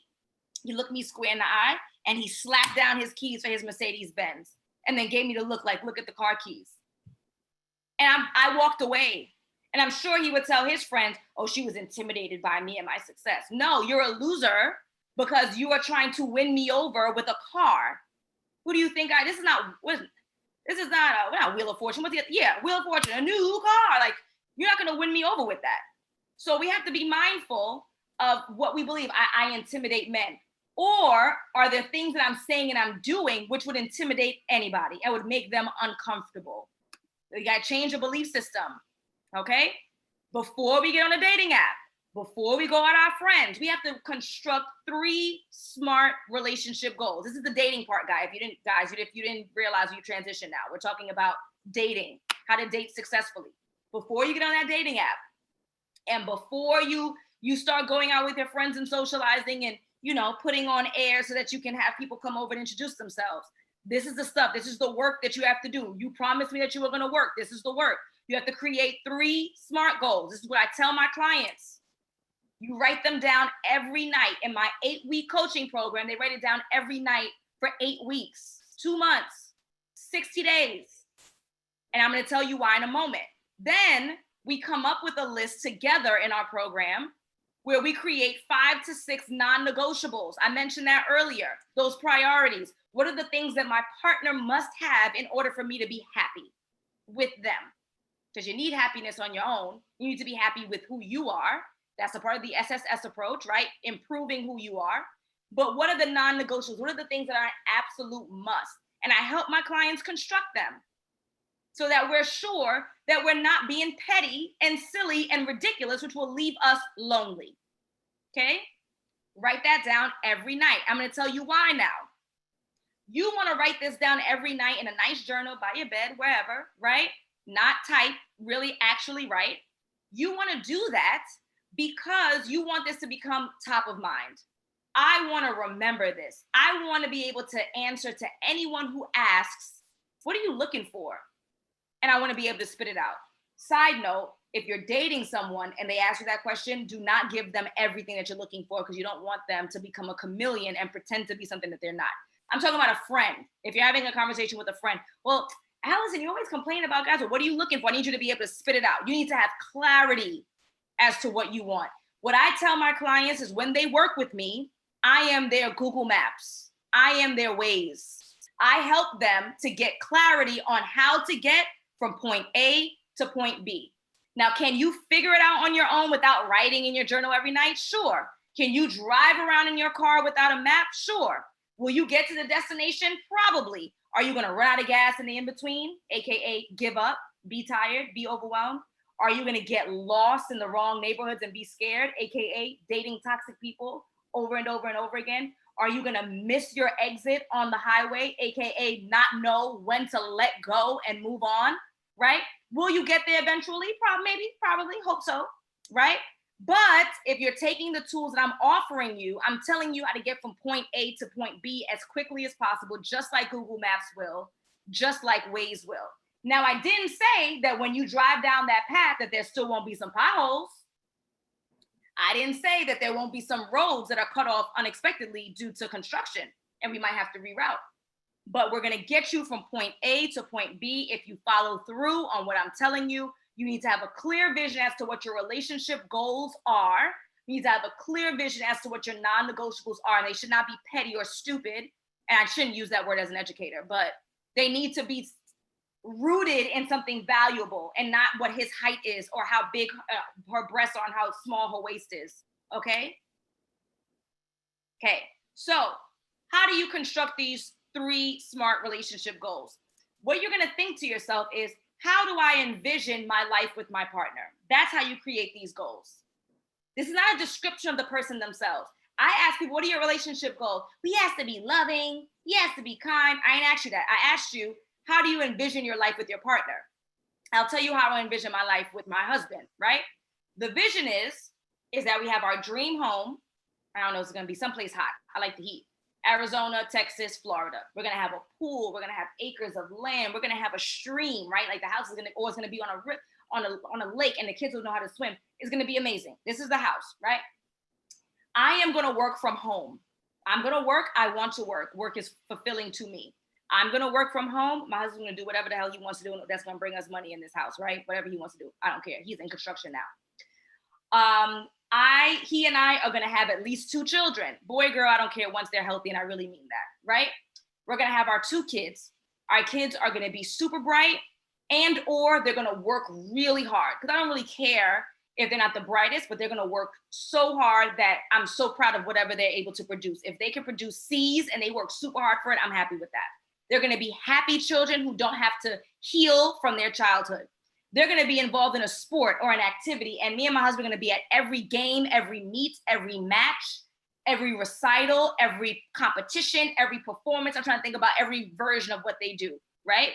He looked me square in the eye and he slapped down his keys for his Mercedes-Benz and then gave me the look like, look at the car keys. And I walked away. And I'm sure he would tell his friends, oh, she was intimidated by me and my success. No, you're a loser because you are trying to win me over with a car. Who do you think this is not Wheel of Fortune. Wheel of Fortune, a new car. Like, you're not gonna win me over with that. So we have to be mindful of what we believe. I intimidate men. Or are there things that I'm saying and I'm doing which would intimidate anybody and would make them uncomfortable? You gotta change your belief system. Okay? Before we get on a dating app, before we go out our friends, we have to construct 3 smart relationship goals. This is the dating part, if you didn't realize, you transition now. We're talking about dating, how to date successfully. Before you get on that dating app, and before you start going out with your friends and socializing and, putting on air so that you can have people come over and introduce themselves. This is the stuff. This is the work that you have to do. You promised me that you were going to work. This is the work. You have to create 3 SMART goals. This is what I tell my clients. You write them down every night. In my 8-week coaching program, they write it down every night for 8 weeks, 2 months, 60 days. And I'm going to tell you why in a moment. Then we come up with a list together in our program where we create 5 to 6 non-negotiables. I mentioned that earlier, those priorities. What are the things that my partner must have in order for me to be happy with them? Because you need happiness on your own. You need to be happy with who you are. That's a part of the SSS approach, right? Improving who you are. But what are the non-negotiables? What are the things that are an absolute must? And I help my clients construct them so that we're sure that we're not being petty and silly and ridiculous, which will leave us lonely. Okay? Write that down every night. I'm going to tell you why now. You want to write this down every night in a nice journal by your bed, wherever, right? Not type, really actually write. You want to do that because you want this to become top of mind. I want to remember this. I want to be able to answer to anyone who asks, what are you looking for? And I want to be able to spit it out. Side note, if you're dating someone and they ask you that question, do not give them everything that you're looking for because you don't want them to become a chameleon and pretend to be something that they're not. I'm talking about a friend. If you're having a conversation with a friend, well, Alison, you always complain about guys. Well, what are you looking for? I need you to be able to spit it out. You need to have clarity as to what you want. What I tell my clients is when they work with me, I am their Google Maps. I am their Waze. I help them to get clarity on how to get from point A to point B. Now, can you figure it out on your own without writing in your journal every night? Sure. Can you drive around in your car without a map? Sure. Will you get to the destination? Probably. Are you going to run out of gas in the in-between, AKA give up, be tired, be overwhelmed? Are you going to get lost in the wrong neighborhoods and be scared, AKA dating toxic people over and over and over again? Are you going to miss your exit on the highway, AKA not know when to let go and move on, right? Will you get there eventually? Probably, hope so, right? But if you're taking the tools that I'm offering you, I'm telling you how to get from point A to point B as quickly as possible, just like Google Maps will, just like Waze will. Now, I didn't say that when you drive down that path that there still won't be some potholes. I didn't say that there won't be some roads that are cut off unexpectedly due to construction and we might have to reroute. But we're going to get you from point A to point B if you follow through on what I'm telling you. You need to have a clear vision as to what your relationship goals are. You need to have a clear vision as to what your non-negotiables are. And they should not be petty or stupid. And I shouldn't use that word as an educator, but they need to be rooted in something valuable and not what his height is or how big her breasts are and how small her waist is. Okay? Okay. So how do you construct these 3 smart relationship goals? What you're going to think to yourself is, how do I envision my life with my partner? That's how you create these goals. This is not a description of the person themselves. I ask people, what are your relationship goals? Well, he has to be loving. He has to be kind. I ain't asked you that. I asked you, how do you envision your life with your partner? I'll tell you how I envision my life with my husband, right? The vision is that we have our dream home. I don't know, it's going to be someplace hot. I like the heat. Arizona, Texas, Florida. We're going to have a pool. We're going to have acres of land. We're going to have a stream, right? Like the house is going to, or it's going to be on a lake and the kids will know how to swim. It's going to be amazing. This is the house, right? I am going to work from home. I'm going to work. I want to work. Work is fulfilling to me. I'm going to work from home. My husband's going to do whatever the hell he wants to do. That's going to bring us money in this house, right? Whatever he wants to do. I don't care. He's in construction now. He and I are going to have at least 2 children. Boy, girl, I don't care once they're healthy. And I really mean that, right? We're going to have our 2 kids. Our kids are going to be super bright and or they're going to work really hard. Because I don't really care if they're not the brightest, but they're going to work so hard that I'm so proud of whatever they're able to produce. If they can produce C's and they work super hard for it, I'm happy with that. They're going to be happy children who don't have to heal from their childhood. They're going to be involved in a sport or an activity. And me and my husband are going to be at every game, every meet, every match, every recital, every competition, every performance. I'm trying to think about every version of what they do, right?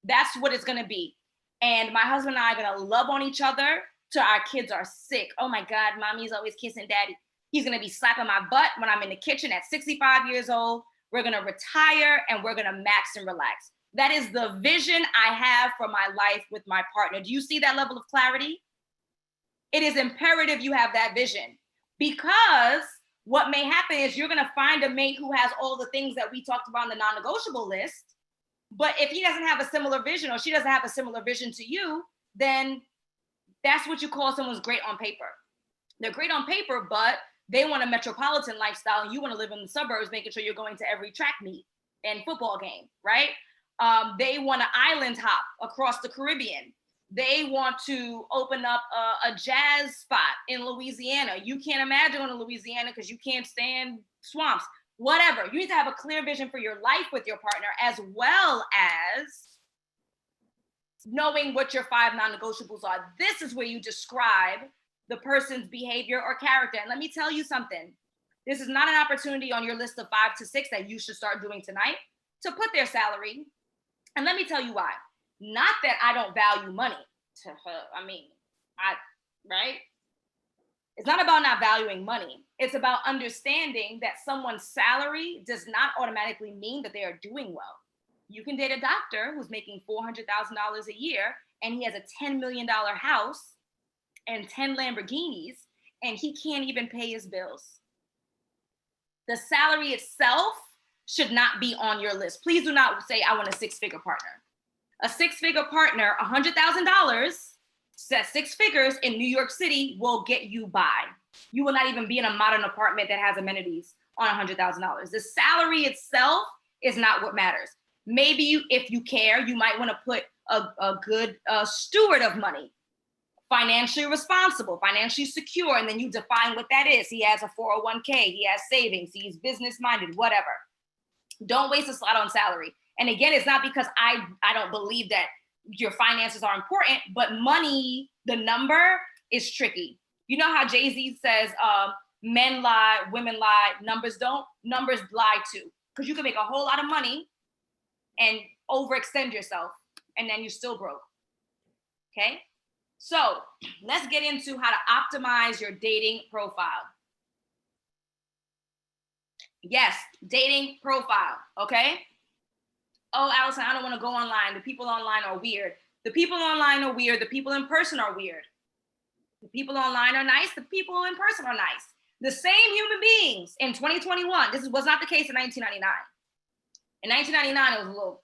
That's what it's going to be. And my husband and I are going to love on each other till our kids are sick. Oh my God, mommy's always kissing daddy. He's going to be slapping my butt when I'm in the kitchen at 65 years old. We're going to retire and we're going to max and relax. That is the vision I have for my life with my partner. Do you see that level of clarity? It is imperative you have that vision, because what may happen is you're going to find a mate who has all the things that we talked about on the non-negotiable list. But if he doesn't have a similar vision or she doesn't have a similar vision to you, then that's what you call someone's great on paper. They're great on paper, but they want a metropolitan lifestyle and you want to live in the suburbs, making sure you're going to every track meet and football game, right? They want an island hop across the Caribbean. They want to open up a jazz spot in Louisiana. You can't imagine going to Louisiana because you can't stand swamps. Whatever. You need to have a clear vision for your life with your partner, as well as knowing what your 5 non-negotiables are. This is where you describe the person's behavior or character. And let me tell you something. This is not an opportunity on your list of 5 to 6 that you should start doing tonight to put their salary. And let me tell you why. Not that I don't value money. Right? It's not about not valuing money. It's about understanding that someone's salary does not automatically mean that they are doing well. You can date a doctor who's making $400,000 a year and he has a $10 million house and 10 Lamborghinis and he can't even pay his bills. The salary itself should not be on your list. Please do not say, I want a 6-figure partner. A 6-figure partner, $100,000, 6 figures in New York City will get you by. You will not even be in a modern apartment that has amenities on $100,000. The salary itself is not what matters. Maybe you, if you care, you might want to put a good steward of money, financially responsible, financially secure, and then you define what that is. He has a 401k, he has savings, he's business minded, whatever. Don't waste a slot on salary. And again, it's not because I don't believe that your finances are important, but money, the number is tricky. You know how Jay-Z says, men lie, women lie, numbers don't? Numbers lie too. Because you can make a whole lot of money and overextend yourself, and then you're still broke. Okay? So let's get into how to optimize your dating profile. Yes, dating profile, okay? Oh, Alison, I don't want to go online. The people online are weird. The people online are weird. The people in person are weird. The people online are nice. The people in person are nice. The same human beings in 2021. This was not the case in 1999. In 1999, it was a little.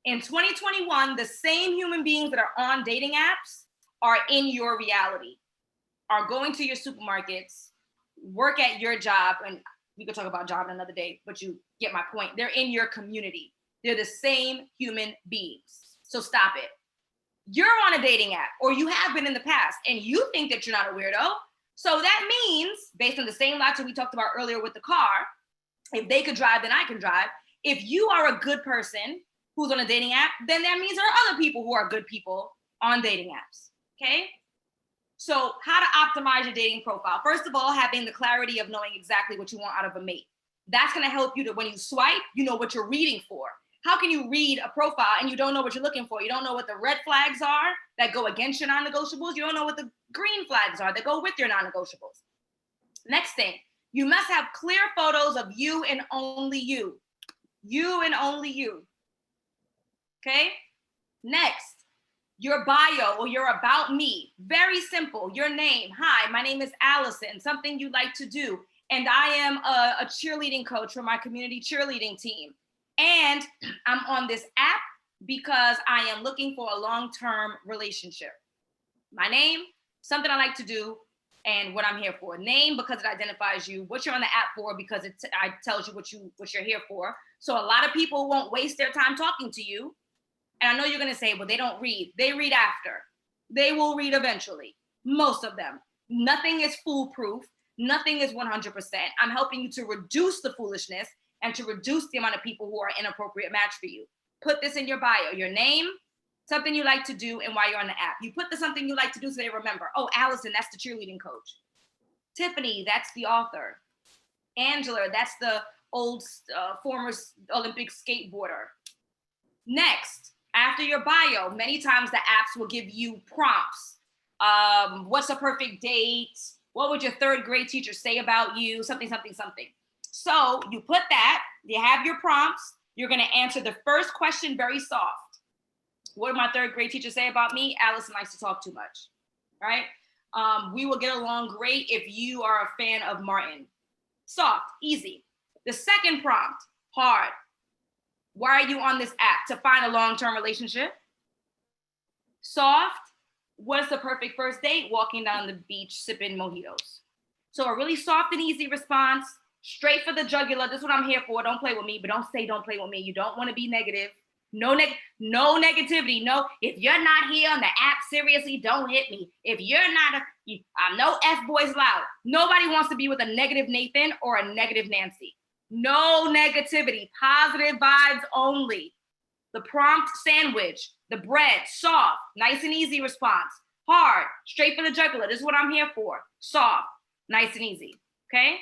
In 2021, the same human beings that are on dating apps are in your reality, are going to your supermarkets, work at your job, and we could talk about job another day, but you get my point. They're in your community. They're the same human beings. So stop it. You're on a dating app, or you have been in the past, and you think that you're not a weirdo. So that means, based on the same logic we talked about earlier with the car, if they could drive, then I can drive. If you are a good person who's on a dating app, then that means there are other people who are good people on dating apps, okay? So how to optimize your dating profile. First of all, having the clarity of knowing exactly what you want out of a mate. That's gonna help you to, when you swipe, you know what you're reading for. How can you read a profile and you don't know what you're looking for? You don't know what the red flags are that go against your non-negotiables. You don't know what the green flags are that go with your non-negotiables. Next thing, you must have clear photos of you and only you. You and only you. Okay? Next, your bio or your about me. Very simple. Your name. Hi, my name is Alison. Something you like to do. And I am a cheerleading coach for my community cheerleading team. And I'm on this app because I am looking for a long-term relationship. My name, something I like to do, and what I'm here for. Name, because it identifies you. What you're on the app for, because it tells you what you're here for. So a lot of people won't waste their time talking to you. And I know you're gonna say, well, they don't read. They read after. They will read eventually. Most of them. Nothing is foolproof. Nothing is 100%. I'm helping you to reduce the foolishness and to reduce the amount of people who are an inappropriate match for you. Put this in your bio, your name, something you like to do, and why you're on the app. You put the something you like to do so they remember. Oh, Allison, that's the cheerleading coach. Tiffany, that's the author. Angela, that's the old former Olympic skateboarder. Next, after your bio, many times the apps will give you prompts. What's a perfect date? What would your third grade teacher say about you? Something, something, something. So you put that, you have your prompts, you're gonna answer the first question very soft. What did my third grade teacher say about me? Allison likes to talk too much, right? We will get along great if you are a fan of Martin. Soft, easy. The second prompt, hard. Why are you on this app? To find a long-term relationship. Soft, what's the perfect first date? Walking down the beach, sipping mojitos. So a really soft and easy response, straight for the jugular. This is what I'm here for. Don't play with me, but don't say don't play with me. You don't want to be negative. No negativity. No, if you're not here on the app, seriously, don't hit me. If you're not, no F boys allowed. Nobody wants to be with a negative Nathan or a negative Nancy. No negativity, positive vibes only. The prompt sandwich, the bread, soft, nice and easy response. Hard, straight for the jugular. This is what I'm here for. Soft, nice and easy, okay?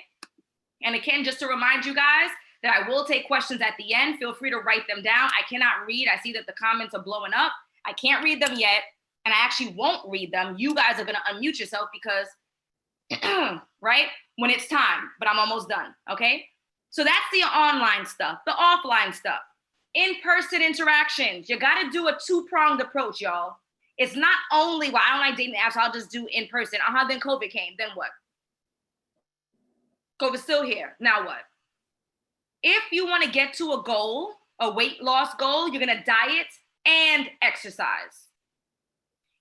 And again, just to remind you guys that I will take questions at the end. Feel free to write them down. I cannot read. I see that the comments are blowing up. I can't read them yet, and I actually won't read them. You guys are gonna unmute yourself because, right? When it's time, but I'm almost done, okay? So that's the online stuff, the offline stuff. In-person interactions, you gotta do a two-pronged approach, y'all. It's not only, well, I don't like dating apps, I'll just do in person. Then COVID came, then what? COVID's still here, now what? If you wanna get to a goal, a weight loss goal, you're gonna diet and exercise.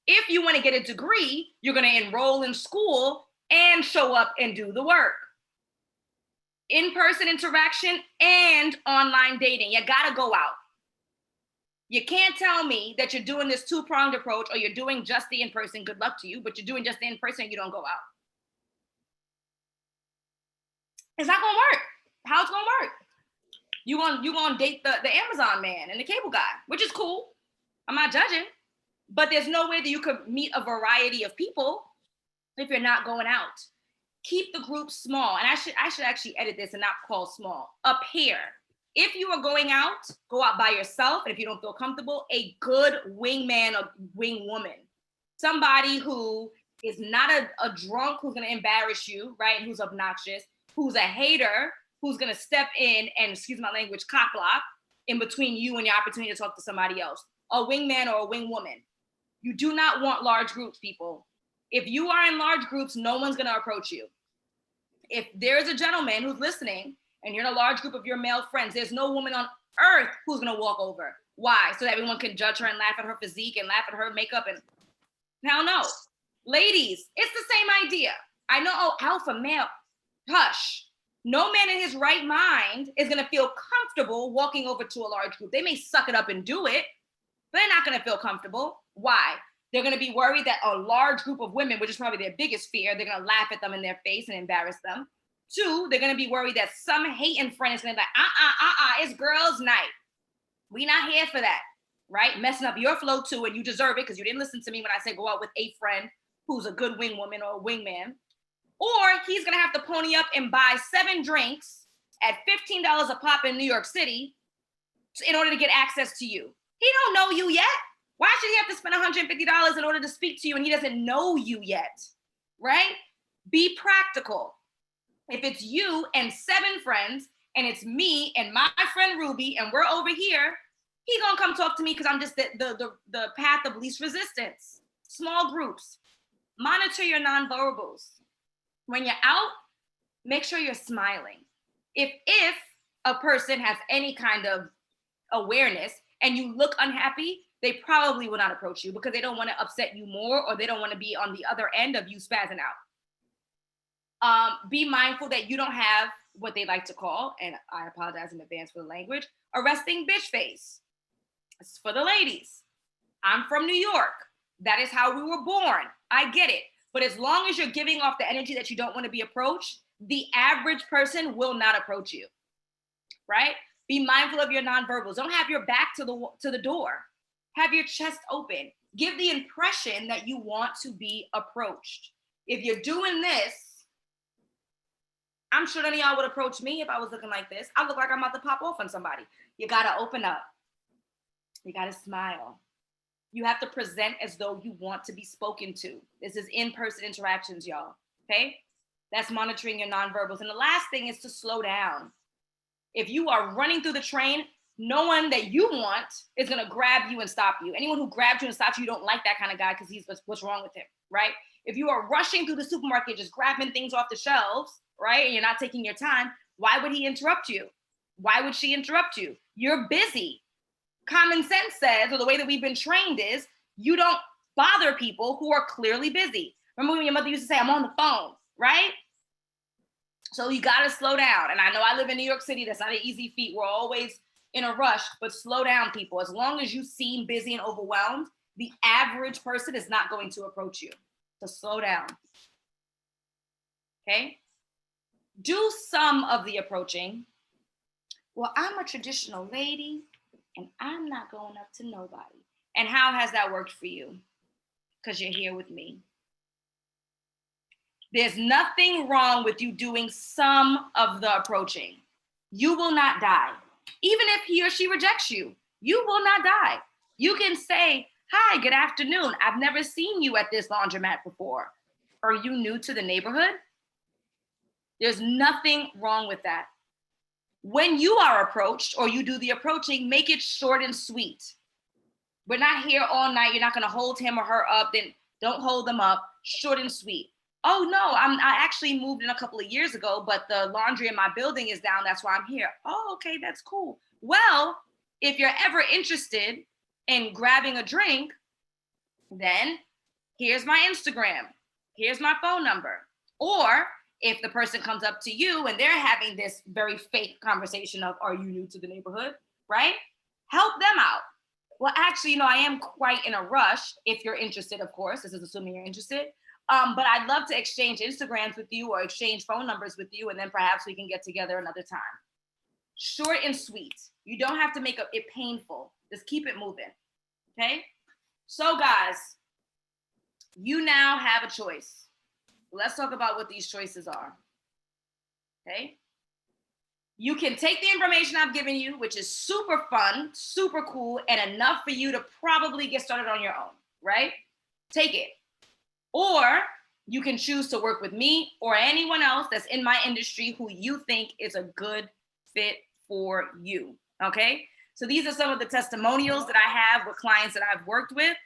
If you wanna get a degree, you're gonna enroll in school and show up and do the work. In-person interaction and online dating. You gotta go out. You can't tell me that you're doing this two-pronged approach or you're doing just the in-person, good luck to you, but you're doing just the in-person and you don't go out. It's not gonna work. How's it gonna work? You gonna date the Amazon man and the cable guy, which is cool. I'm not judging, but there's no way that you could meet a variety of people if you're not going out. Keep the group small. And I should actually edit this and not call small. A pair. If you are going out, go out by yourself. And if you don't feel comfortable, a good wingman or wing woman. Somebody who is not a drunk who's gonna embarrass you, right? Who's obnoxious, who's a hater, who's gonna step in and, excuse my language, cock block in between you and your opportunity to talk to somebody else. A wingman or a wing woman. You do not want large groups, people. If you are in large groups, no one's gonna approach you. If there's a gentleman who's listening and you're in a large group of your male friends, there's no woman on earth who's gonna walk over. Why? So that everyone can judge her and laugh at her physique and laugh at her makeup and hell no. Ladies, it's the same idea. I know, oh, alpha male, hush. No man in his right mind is gonna feel comfortable walking over to a large group. They may suck it up and do it, but they're not gonna feel comfortable. Why? They're gonna be worried that a large group of women, which is probably their biggest fear, they're gonna laugh at them in their face and embarrass them. 2, they're gonna be worried that some hating friend is gonna be like, it's girls' night. We not here for that, right? Messing up your flow too, and you deserve it because you didn't listen to me when I said go out with a friend who's a good wing woman or a wingman. Or he's gonna have to pony up and buy 7 drinks at $15 a pop in New York City in order to get access to you. He don't know you yet. Why should he have to spend $150 in order to speak to you and he doesn't know you yet, right? Be practical. If it's you and 7 friends and it's me and my friend Ruby and we're over here, he gonna come talk to me because I'm just the path of least resistance. Small groups. Monitor your nonverbals. When you're out, make sure you're smiling. If a person has any kind of awareness and you look unhappy, they probably will not approach you because they don't want to upset you more or they don't want to be on the other end of you spazzing out. Be mindful that you don't have what they like to call, and I apologize in advance for the language, a resting bitch face. It's for the ladies. I'm from New York. That is how we were born. I get it. But as long as you're giving off the energy that you don't want to be approached, the average person will not approach you, right? Be mindful of your nonverbals. Don't have your back to the door. Have your chest open. Give the impression that you want to be approached. If you're doing this, I'm sure none of y'all would approach me if I was looking like this. I look like I'm about to pop off on somebody. You gotta open up. You gotta smile. You have to present as though you want to be spoken to. This is in-person interactions, y'all, okay? That's monitoring your nonverbals. And the last thing is to slow down. If you are running through the train, no one that you want is gonna grab you and stop you. Anyone who grabs you and stops you, you don't like that kind of guy because he's what's wrong with him, right? If you are rushing through the supermarket, just grabbing things off the shelves, right? And you're not taking your time, why would he interrupt you? Why would she interrupt you? You're busy. Common sense says, or the way that we've been trained is, you don't bother people who are clearly busy. Remember when your mother used to say, I'm on the phone, right? So you gotta slow down. And I know I live in New York City, that's not an easy feat. We're always in a rush, but slow down, people. As long as you seem busy and overwhelmed, the average person is not going to approach you. So slow down, okay? Do some of the approaching. Well, I'm a traditional lady and I'm not going up to nobody. And how has that worked for you? Because you're here with me. There's nothing wrong with you doing some of the approaching. You will not die. Even if he or she rejects you, you will not die. You can say, hi, good afternoon. I've never seen you at this laundromat before. Are you new to the neighborhood? There's nothing wrong with that. When you are approached or you do the approaching, make it short and sweet. We're not here all night. You're not going to hold him or her up. Then don't hold them up. Short and sweet. Oh, no, I actually moved in a couple of years ago, but the laundry in my building is down. That's why I'm here. Oh, okay, that's cool. Well, if you're ever interested in grabbing a drink, then here's my Instagram. Here's my phone number. Or if the person comes up to you and they're having this very fake conversation of, are you new to the neighborhood, right? Help them out. Well, actually, I am quite in a rush if you're interested, of course. This is assuming you're interested. But I'd love to exchange Instagrams with you or exchange phone numbers with you, and then perhaps we can get together another time. Short and sweet. You don't have to make it painful. Just keep it moving, okay? So guys, you now have a choice. Let's talk about what these choices are, okay? You can take the information I've given you, which is super fun, super cool, and enough for you to probably get started on your own, right? Take it. Or you can choose to work with me or anyone else that's in my industry who you think is a good fit for you, okay? So these are some of the testimonials that I have with clients that I've worked with.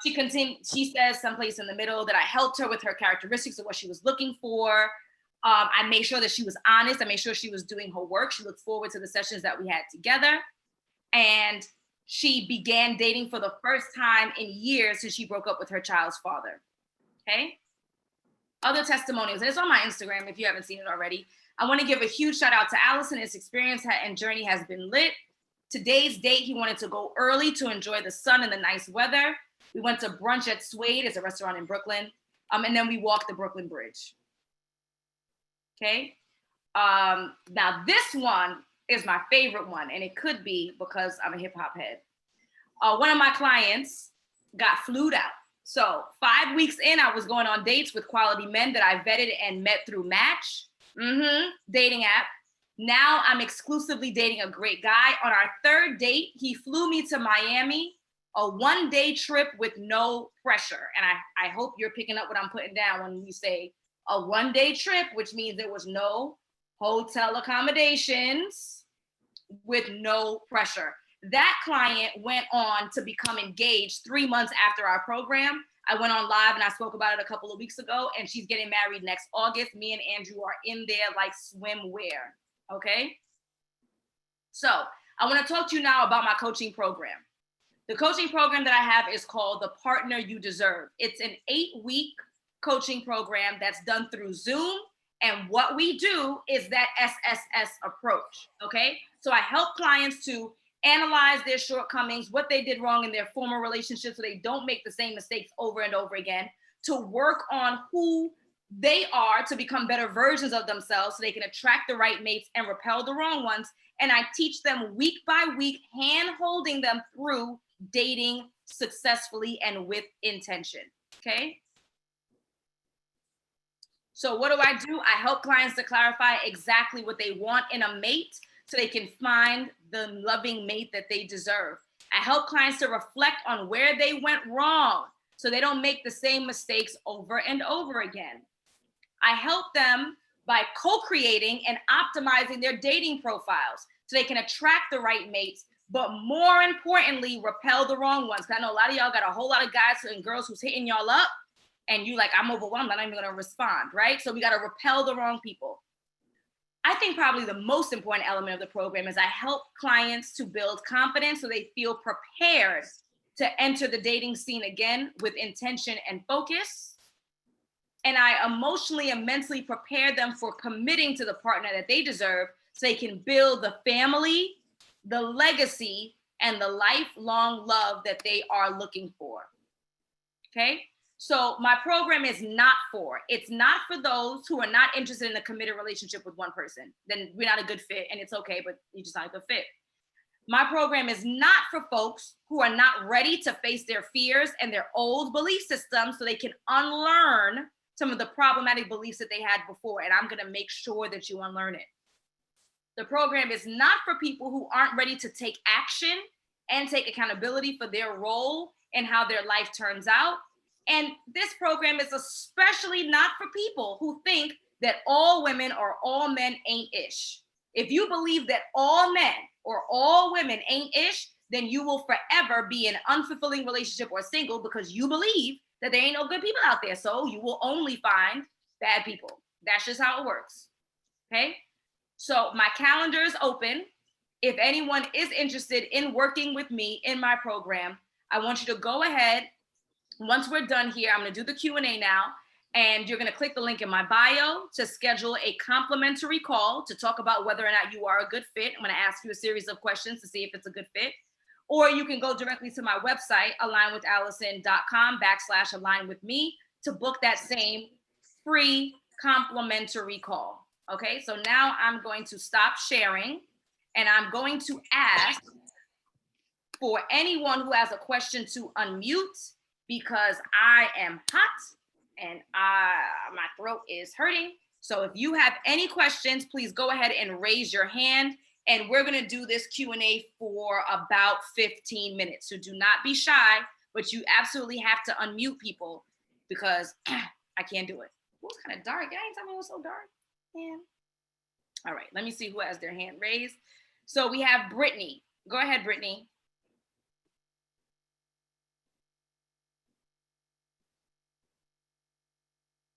She says someplace in the middle that I helped her with her characteristics of what she was looking for. I made sure that she was honest. I made sure she was doing her work. She looked forward to the sessions that we had together. And she began dating for the first time in years since she broke up with her child's father. Okay? Other testimonials, and it's on my Instagram if you haven't seen it already. I want to give a huge shout out to Alison. His experience and journey has been lit. Today's date, he wanted to go early to enjoy the sun and the nice weather. We went to brunch at Suede, it's a restaurant in Brooklyn. And then we walked the Brooklyn Bridge. Okay? Now this one is my favorite one, and it could be because I'm a hip hop head. One of my clients got flued out. So 5 weeks in, I was going on dates with quality men that I vetted and met through Match, dating app. Now I'm exclusively dating a great guy. On our third date, he flew me to Miami, a one-day trip with no pressure. And I hope you're picking up what I'm putting down when we say a one-day trip, which means there was no hotel accommodations with no pressure. That client went on to become engaged 3 months after our program. I went on live and I spoke about it a couple of weeks ago, and she's getting married next August. Me and Andrew are in there like swimwear, okay? So I want to talk to you now about my coaching program. The coaching program that I have is called The Partner You Deserve. It's an 8-week coaching program that's done through Zoom. And what we do is that SSS approach, okay? So I help clients to analyze their shortcomings, what they did wrong in their former relationships so they don't make the same mistakes over and over again, to work on who they are to become better versions of themselves so they can attract the right mates and repel the wrong ones. And I teach them week by week, hand-holding them through dating successfully and with intention, okay? So what do? I help clients to clarify exactly what they want in a mate so they can find the loving mate that they deserve. I help clients to reflect on where they went wrong so they don't make the same mistakes over and over again. I help them by co-creating and optimizing their dating profiles so they can attract the right mates, but more importantly, repel the wrong ones. Because I know a lot of y'all got a whole lot of guys and girls who's hitting y'all up, and you like, I'm overwhelmed, I'm not even gonna respond, right? So we gotta repel the wrong people. I think probably the most important element of the program is I help clients to build confidence so they feel prepared to enter the dating scene again with intention and focus. And I emotionally and mentally prepare them for committing to the partner that they deserve so they can build the family, the legacy, and the lifelong love that they are looking for, okay? So my program is it's not for those who are not interested in a committed relationship with one person. Then we're not a good fit, and it's okay, but you're just not a good fit. My program is not for folks who are not ready to face their fears and their old belief systems so they can unlearn some of the problematic beliefs that they had before, and I'm gonna make sure that you unlearn it. The program is not for people who aren't ready to take action and take accountability for their role and how their life turns out. And this program is especially not for people who think that all women or all men ain't ish. If you believe that all men or all women ain't ish, then you will forever be in an unfulfilling relationship or single because you believe that there ain't no good people out there. So you will only find bad people. That's just how it works, okay? So my calendar is open. If anyone is interested in working with me in my program, I want you to go ahead. Once we're done here, I'm gonna do the Q&A now, And you're going to click the link in my bio to schedule a complimentary call to talk about whether or not you are a good fit. I'm going to ask you a series of questions to see if it's a good fit. Or you can go directly to my website, alignwithallison.com/align-with-me, to book that same free complimentary call. Okay, so now I'm going to stop sharing, and I'm going to ask for anyone who has a question to unmute, because I am hot and my throat is hurting. So if you have any questions, please go ahead and raise your hand, and we're going to do this Q&A for about 15 minutes. So do not be shy, but you absolutely have to unmute people, because I can't do it. It was kind of dark. I ain't tell me it was so dark. Yeah. All right, let me see who has their hand raised. So we have Brittany. Go ahead, Brittany.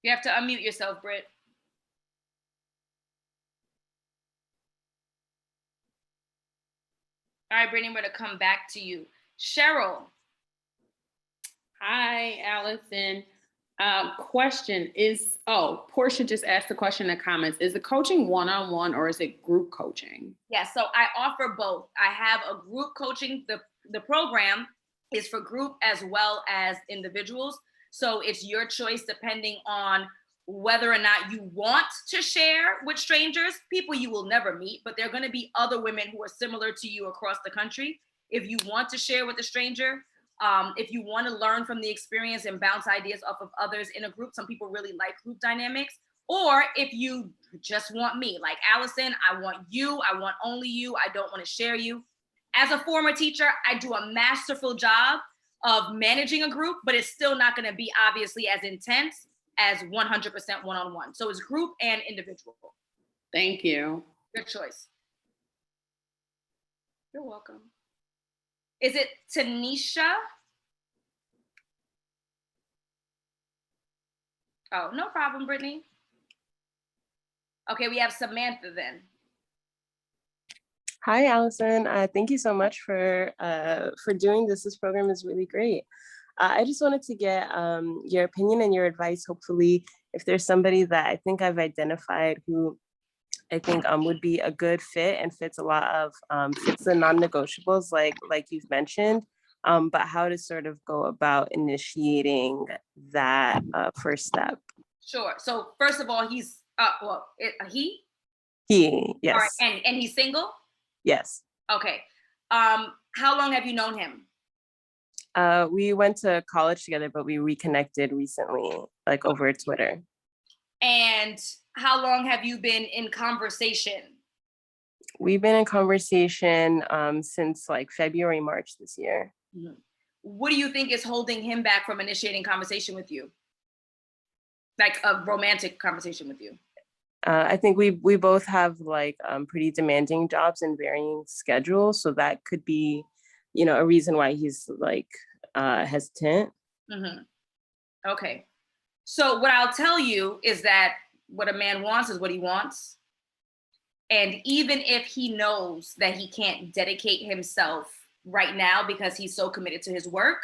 You have to unmute yourself, Britt. All right, Brittany, we're going to come back to you. Cheryl. Hi, Allison. Question is, Portia just asked the question in the comments. Is the coaching one-on-one or is it group coaching? Yeah, so I offer both. I have a group coaching. The program is for group as well as individuals. So it's your choice depending on whether or not you want to share with strangers, people you will never meet, but there are going to be other women who are similar to you across the country. If you want to share with a stranger, if you want to learn from the experience and bounce ideas off of others in a group, some people really like group dynamics. Or if you just want me, like Allison, I want you, I want only you, I don't want to share you. As a former teacher, I do a masterful job of managing a group, but it's still not going to be obviously as intense as 100% one-on-one. So it's group and individual. Thank you. Your choice. You're welcome. Is it Tanisha? Oh, no problem, Brittany. Okay, we have Samantha then. Hi, Allison. Thank you so much for doing this. This program is really great. I just wanted to get your opinion and your advice. Hopefully, if there's somebody that I think I've identified who I think would be a good fit and fits a lot of fits the non-negotiables like you've mentioned, but how to sort of go about initiating that first step. Sure. So first of all, he's he. He, yes. All right, and he's single. Yes. Okay. How long have you known him? We went to college together, but we reconnected recently, like over Twitter. And how long have you been in conversation? We've been in conversation since like February, March this year. Mm-hmm. What do you think is holding him back from initiating conversation with you? Like a romantic conversation with you? I think we both have like pretty demanding jobs and varying schedules. So that could be, a reason why he's like hesitant. Mm-hmm. Okay. So what I'll tell you is that what a man wants is what he wants. And even if he knows that he can't dedicate himself right now because he's so committed to his work,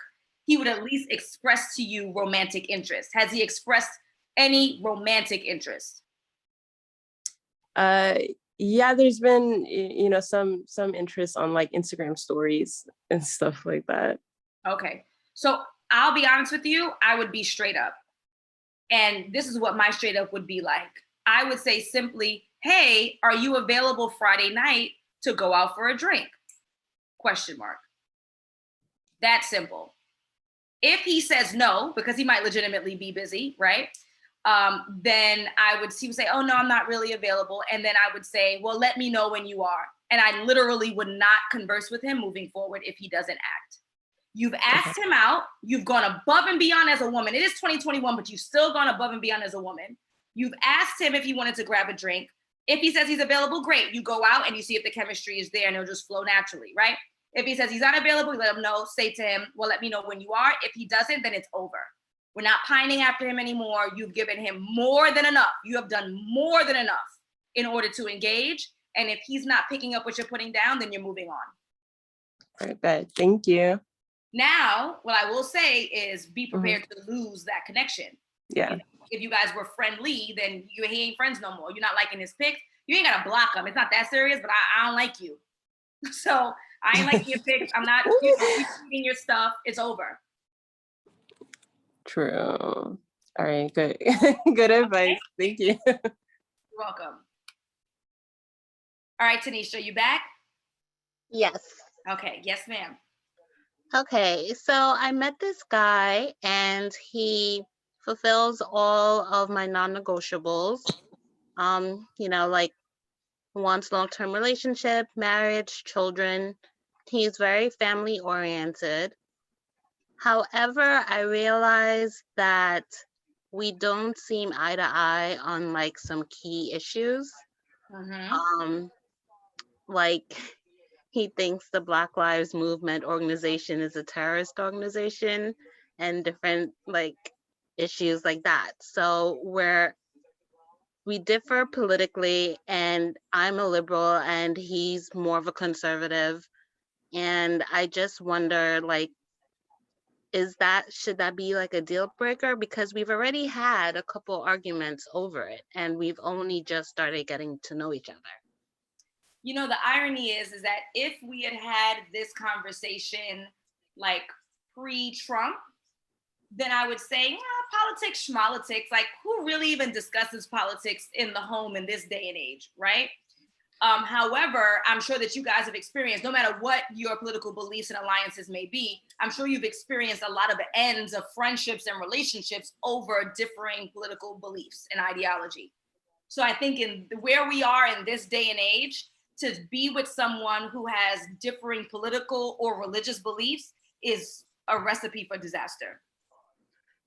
he would at least express to you romantic interest. Has he expressed any romantic interest? Yeah, there's been, some interest on like Instagram stories and stuff like that. Okay. So I'll be honest with you, I would be straight up. And this is what my straight up would be like. I would say simply, hey, are you available Friday night to go out for a drink? ? That simple. If he says no, because he might legitimately be busy, right? Then he would say, oh no, I'm not really available. And then I would say, well, let me know when you are. And I literally would not converse with him moving forward if he doesn't act. You've asked him out. You've gone above and beyond as a woman. It is 2021, but you've still gone above and beyond as a woman. You've asked him if he wanted to grab a drink. If he says he's available, great. You go out and you see if the chemistry is there and it'll just flow naturally, right? If he says he's not available, you let him know, say to him, well, let me know when you are. If he doesn't, then it's over. We're not pining after him anymore. You've given him more than enough. You have done more than enough in order to engage. And if he's not picking up what you're putting down, then you're moving on. All right, bet. Thank you. Now, what I will say is be prepared to lose that connection. Yeah. If you guys were friendly, then he ain't friends no more. You're not liking his pics. You ain't gotta block him. It's not that serious, but I don't like you. So I ain't liking your pics. I'm not retweeting your stuff. It's over. True. All right, good. Good advice. Thank you. You're welcome. All right, Tanisha, you back? Yes. Okay, yes, ma'am. Okay, so I met this guy and he fulfills all of my non-negotiables. You know, like wants long-term relationship, marriage, children. He's very family oriented. However, I realized that we don't seem eye to eye on like some key issues. Like he thinks the Black Lives Movement organization is a terrorist organization and different like issues like that. So we differ politically, and I'm a liberal and he's more of a conservative. And I just wonder, like, should that be like a deal breaker? Because we've already had a couple arguments over it and we've only just started getting to know each other. You know, the irony is that if we had had this conversation like pre-Trump, then I would say, politics, schmolitics, like who really even discusses politics in the home in this day and age, right? However, I'm sure that you guys have experienced, no matter what your political beliefs and alliances may be, I'm sure you've experienced a lot of ends of friendships and relationships over differing political beliefs and ideology. So I think in where we are in this day and age, to be with someone who has differing political or religious beliefs is a recipe for disaster.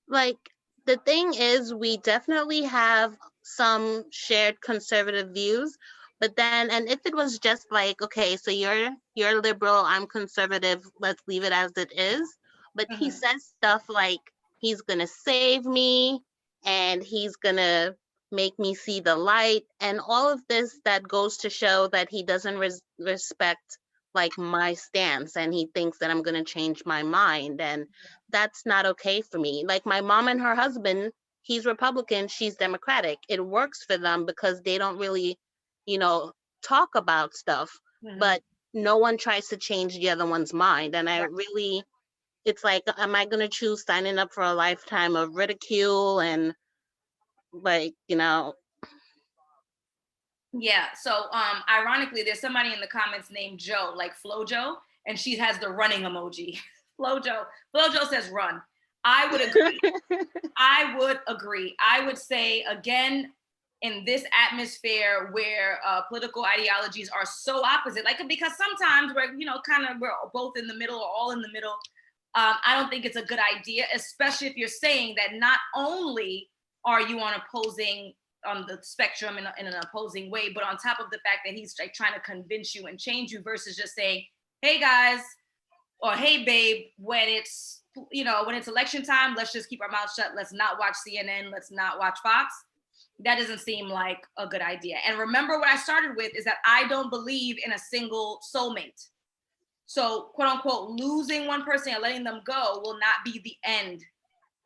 Like, the thing is, we definitely have some shared conservative views, but then, and if it was just like, okay, so you're liberal, I'm conservative, let's leave it as it is. But he says stuff like he's gonna save me and he's gonna make me see the light, and all of this that goes to show that he doesn't respect like my stance, and he thinks that I'm going to change my mind, and that's not okay for me. Like my mom and her husband, he's Republican, she's Democratic. It works for them because they don't really, you know, talk about stuff, but no one tries to change the other one's mind. And I really, it's like, am I going to choose signing up for a lifetime of ridicule and like, you know? Yeah, so ironically, there's somebody in the comments named Joe, like Flojo, and she has the running emoji. Flojo says run. I would agree. I would say, again, in this atmosphere where political ideologies are so opposite, like, because sometimes we're, we're both in the middle or all in the middle. I don't think it's a good idea, especially if you're saying that not only are you on the spectrum in an opposing way, but on top of the fact that he's like trying to convince you and change you versus just saying, hey guys, or hey babe, when it's election time, let's just keep our mouths shut. Let's not watch CNN. Let's not watch Fox. That doesn't seem like a good idea. And remember what I started with is that I don't believe in a single soulmate. So quote unquote, losing one person and letting them go will not be the end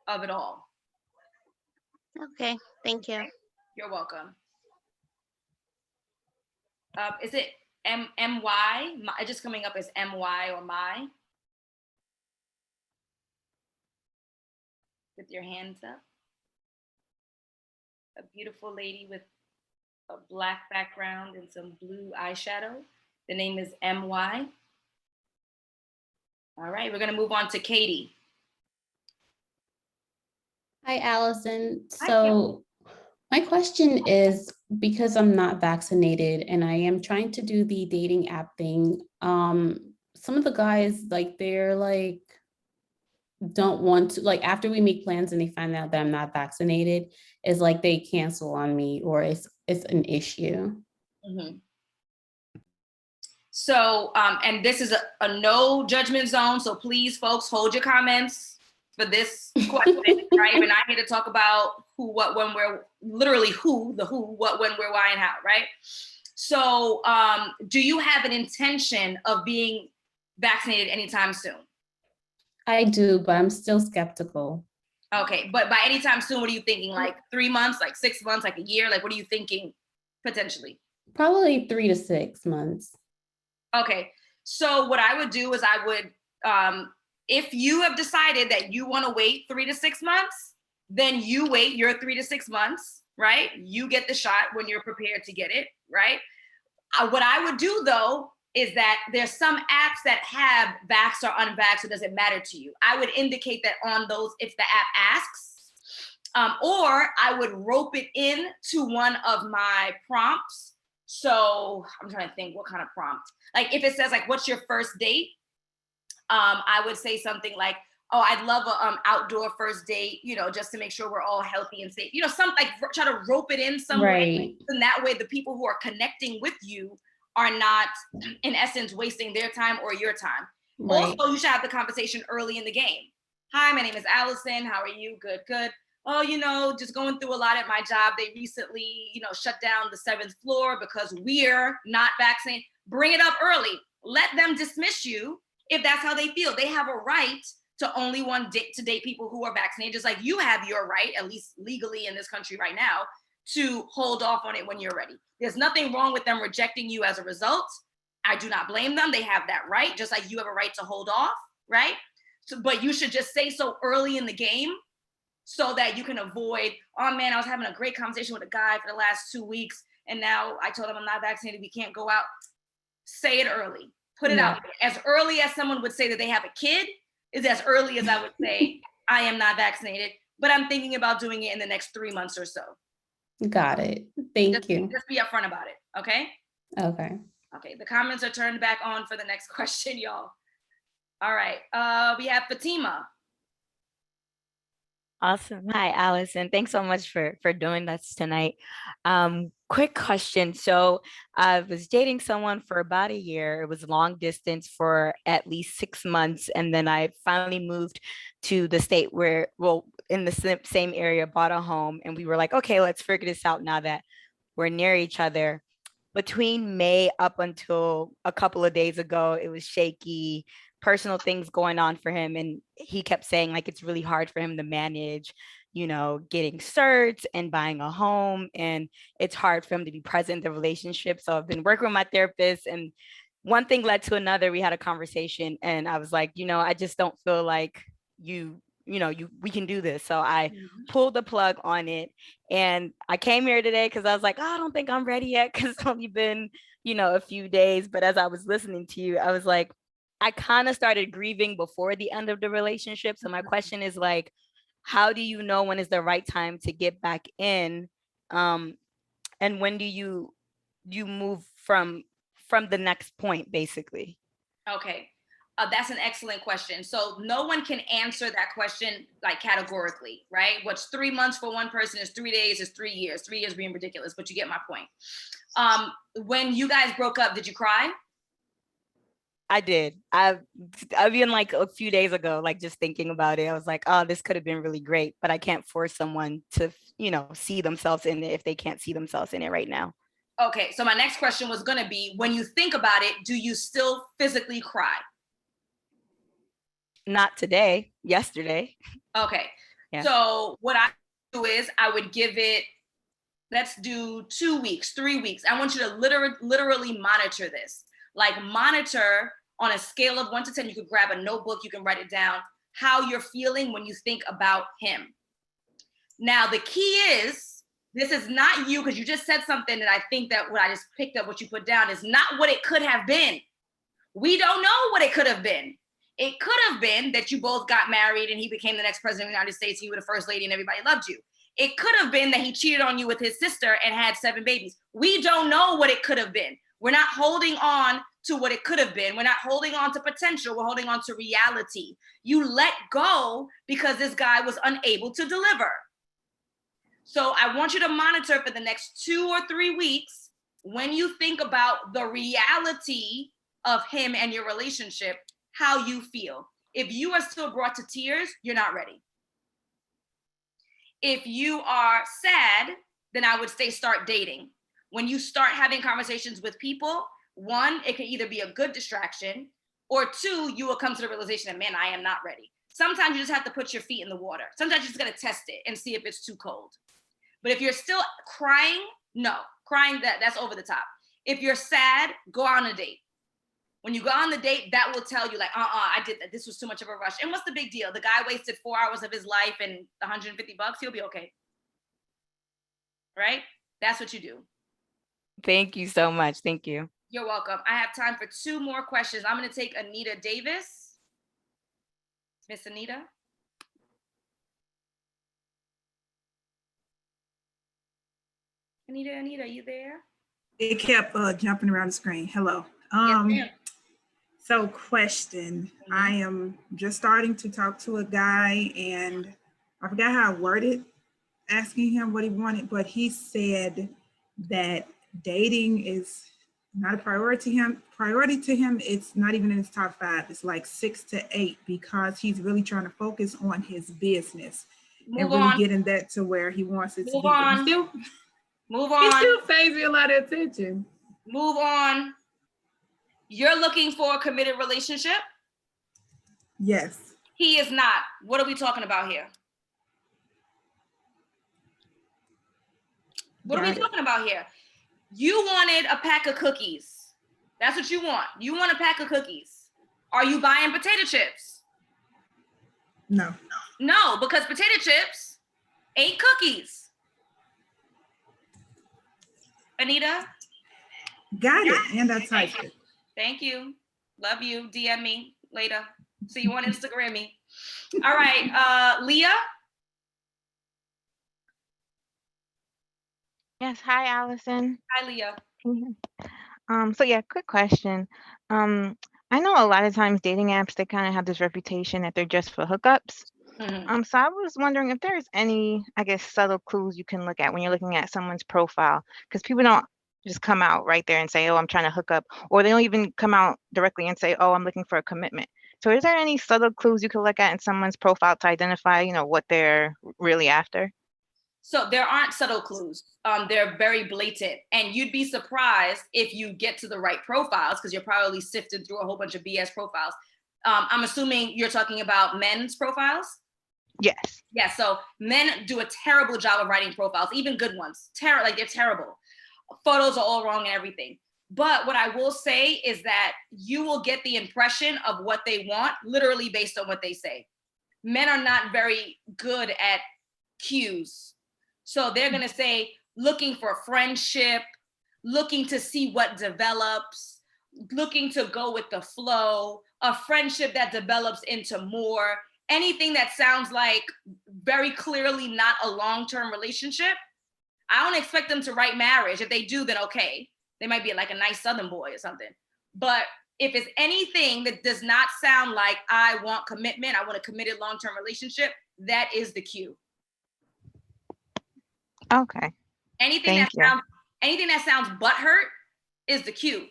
of it all. Okay, thank you. You're welcome. Is it M-Y? It's just coming up as M-Y or my? With your hands up. A beautiful lady with a black background and some blue eyeshadow. The name is M-Y. All right, we're gonna move on to Katie. Hi, Allison. So my question is, because I'm not vaccinated and I am trying to do the dating app thing, some of the guys, like, they're like, don't want to, like, after we make plans and they find out that I'm not vaccinated, it's like they cancel on me, or it's an issue. Mm-hmm. So, and this is a no judgment zone. So please, folks, hold your comments for this question, right? We're not here to talk about who, what, when, where, literally who, what, when, where, why, and how, right? So do you have an intention of being vaccinated anytime soon? I do, but I'm still skeptical. Okay, but by any time soon, what are you thinking? Like 3 months, like 6 months, like a year? Like, what are you thinking potentially? Probably 3 to 6 months. Okay, so what I would do is I would, if you have decided that you want to wait 3 to 6 months, then you wait your 3 to 6 months, right? You get the shot when you're prepared to get it, right? What I would do though is that there's some apps that have vax or unvax, so it doesn't matter to you. I would indicate that on those if the app asks, or I would rope it in to one of my prompts. So I'm trying to think what kind of prompt. Like if it says like, what's your first date? I would say something like, oh, I'd love a outdoor first date, you know, just to make sure we're all healthy and safe. You know, some like try to rope it in some way. And that way the people who are connecting with you are not, in essence, wasting their time or your time. Right. Also, you should have the conversation early in the game. Hi, my name is Allison. How are you? Good, good. Oh, you know, just going through a lot at my job. They recently, you know, shut down the 7th floor because we're not vaccinated. Bring it up early. Let them dismiss you if that's how they feel. They have a right to only want to date people who are vaccinated, just like you have your right, at least legally in this country right now, to hold off on it when you're ready. There's nothing wrong with them rejecting you as a result. I do not blame them. They have that right, just like you have a right to hold off, right? So, but you should just say so early in the game so that you can avoid, oh man, I was having a great conversation with a guy for the last 2 weeks, and now I told him I'm not vaccinated, we can't go out. Say it early, put it out there. As early as someone would say that they have a kid, is as early as I would say, I am not vaccinated, but I'm thinking about doing it in the next 3 months or so. Got it. Thank you. Just be upfront about it, okay? Okay. Okay, the comments are turned back on for the next question, y'all. All right, we have Fatima. Awesome. Hi, Allison. Thanks so much for doing this tonight. Quick question. So I was dating someone for about a year. It was long distance for at least 6 months. And then I finally moved to the state where, well, in the same area, bought a home. And we were like, okay, let's figure this out now that we're near each other. Between May up until a couple of days ago, it was shaky, personal things going on for him. And he kept saying like, it's really hard for him to manage, you know, getting certs and buying a home. And it's hard for him to be present in the relationship. So I've been working with my therapist, and one thing led to another. We had a conversation and I was like, you know, I just don't feel like we can do this. So I pulled the plug on it, and I came here today because I was like, oh, I don't think I'm ready yet, because it's only been, you know, a few days. But as I was listening to you, I was like, I kind of started grieving before the end of the relationship. So my question is like, how do you know when is the right time to get back in? And when do you move from the next point, basically? Okay. That's an excellent question. So no one can answer that question like categorically, right? What's 3 months for one person is 3 days is 3 years. 3 years being ridiculous, but you get my point. When you guys broke up, did you cry? I did. I've been like a few days ago, like just thinking about it. I was like, oh, this could have been really great, but I can't force someone to, you know, see themselves in it if they can't see themselves in it right now. Okay. So my next question was going to be, when you think about it, do you still physically cry? Not today, yesterday. Okay. Yeah. So what I do is I would give it, let's do 2 weeks, 3 weeks. I want you to literally monitor this. Like monitor on a scale of 1 to 10, you could grab a notebook, you can write it down, how you're feeling when you think about him. Now, the key is, this is not you, because you just said something that I think that what I just picked up, what you put down, is not what it could have been. We don't know what it could have been. It could have been that you both got married and he became the next president of the United States, and you were the first lady and everybody loved you. It could have been that he cheated on you with his sister and had 7 babies. We don't know what it could have been. We're not holding on to what it could have been. We're not holding on to potential. We're holding on to reality. You let go because this guy was unable to deliver. So I want you to monitor for the next 2 or 3 weeks, when you think about the reality of him and your relationship, how you feel. If you are still brought to tears, you're not ready. If you are sad, then I would say start dating. When you start having conversations with people, 1, it can either be a good distraction, or 2, you will come to the realization that, man, I am not ready. Sometimes you just have to put your feet in the water. Sometimes you just got to test it and see if it's too cold. But if you're still crying, no. Crying, that's over the top. If you're sad, go on a date. When you go on the date, that will tell you like, I did that. This was too much of a rush. And what's the big deal? The guy wasted 4 hours of his life and $150. He'll be okay. Right? That's what you do. Thank you so much. Thank you. You're welcome. I have time for 2 more questions. I'm going to take Anita Davis. Miss Anita. Anita, are you there? It kept jumping around the screen. Hello. Yes, ma'am. So question, I am just starting to talk to a guy and I forgot how I worded asking him what he wanted, but he said that dating is not a priority to him. It's not even in his top 5. It's like 6 to 8 because he's really trying to focus on his business and really getting that to where he wants it to be. Move on. He still pays me a lot of attention. Move on. You're looking for a committed relationship? Yes. He is not. What are we talking about here? What are we talking about here? You wanted a pack of cookies. That's what you want. You want a pack of cookies. Are you buying potato chips? No. No, because potato chips ain't cookies. Anita? Got it. And I typed it. Thank you. Love you. DM me later. See you on Instagram me. All right. Leah? Yes. Hi, Allison. Hi, Leah. So yeah, quick question. I know a lot of times dating apps, they kind of have this reputation that they're just for hookups. So I was wondering if there's any, I guess, subtle clues you can look at when you're looking at someone's profile, because people don't just come out right there and say, oh, I'm trying to hook up, or they don't even come out directly and say, oh, I'm looking for a commitment. So is there any subtle clues you can look at in someone's profile to identify, what they're really after? So there aren't subtle clues. They're very blatant. And you'd be surprised if you get to the right profiles, because you're probably sifted through a whole bunch of BS profiles. I'm assuming you're talking about men's profiles? Yes. Yeah, so men do a terrible job of writing profiles, even good ones. They're terrible. Photos are all wrong and everything. But what I will say is that you will get the impression of what they want, literally based on what they say. Men are not very good at cues. So they're going to say, looking for friendship, looking to see what develops, looking to go with the flow, a friendship that develops into more, anything that sounds like very clearly not a long-term relationship. I don't expect them to write marriage. If they do, then okay. They might be like a nice Southern boy or something. But if it's anything that does not sound like I want commitment, I want a committed long-term relationship, that is the cue. Okay. Anything that sounds butthurt is the cue.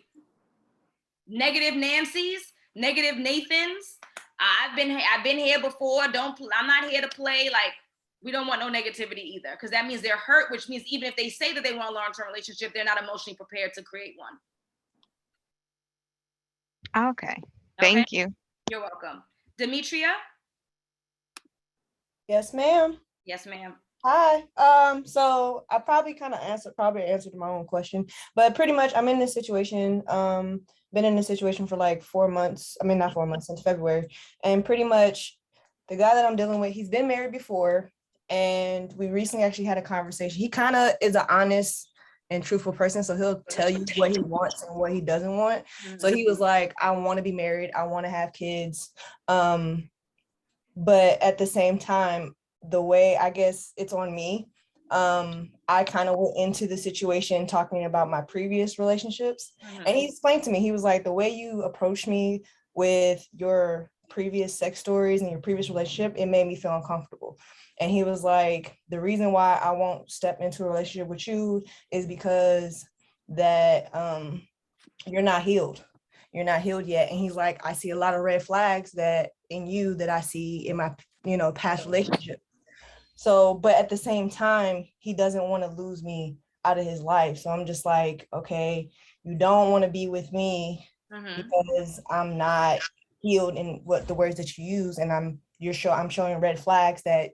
Negative Nancy's, negative Nathans. I've been here before. I'm not here to play. We don't want no negativity either, because that means they're hurt, which means even if they say that they want a long-term relationship, they're not emotionally prepared to create one. Okay. Thank you. You're welcome. Demetria? Yes, ma'am. Yes, ma'am. Hi. So I probably answered my own question, but pretty much I'm in this situation. Been in this situation for like 4 months. I mean, not 4 months, since February. And pretty much the guy that I'm dealing with, he's been married before. And we recently actually had a conversation. He kind of is an honest and truthful person. So he'll tell you what he wants and what he doesn't want. Mm-hmm. So he was like, I want to be married. I want to have kids. But at the same time, the way, I guess it's on me. I kind of went into the situation talking about my previous relationships. Mm-hmm. And he explained to me, he was like, the way you approached me with your previous sex stories and your previous relationship, it made me feel uncomfortable. And he was like, the reason why I won't step into a relationship with you is because that you're not healed. You're not healed yet. And he's like, I see a lot of red flags that in you that I see in my, past relationship. So, but at the same time, he doesn't want to lose me out of his life. So I'm just like, okay, you don't want to be with me because I'm not healed in what the words that you use, and I'm I'm showing red flags that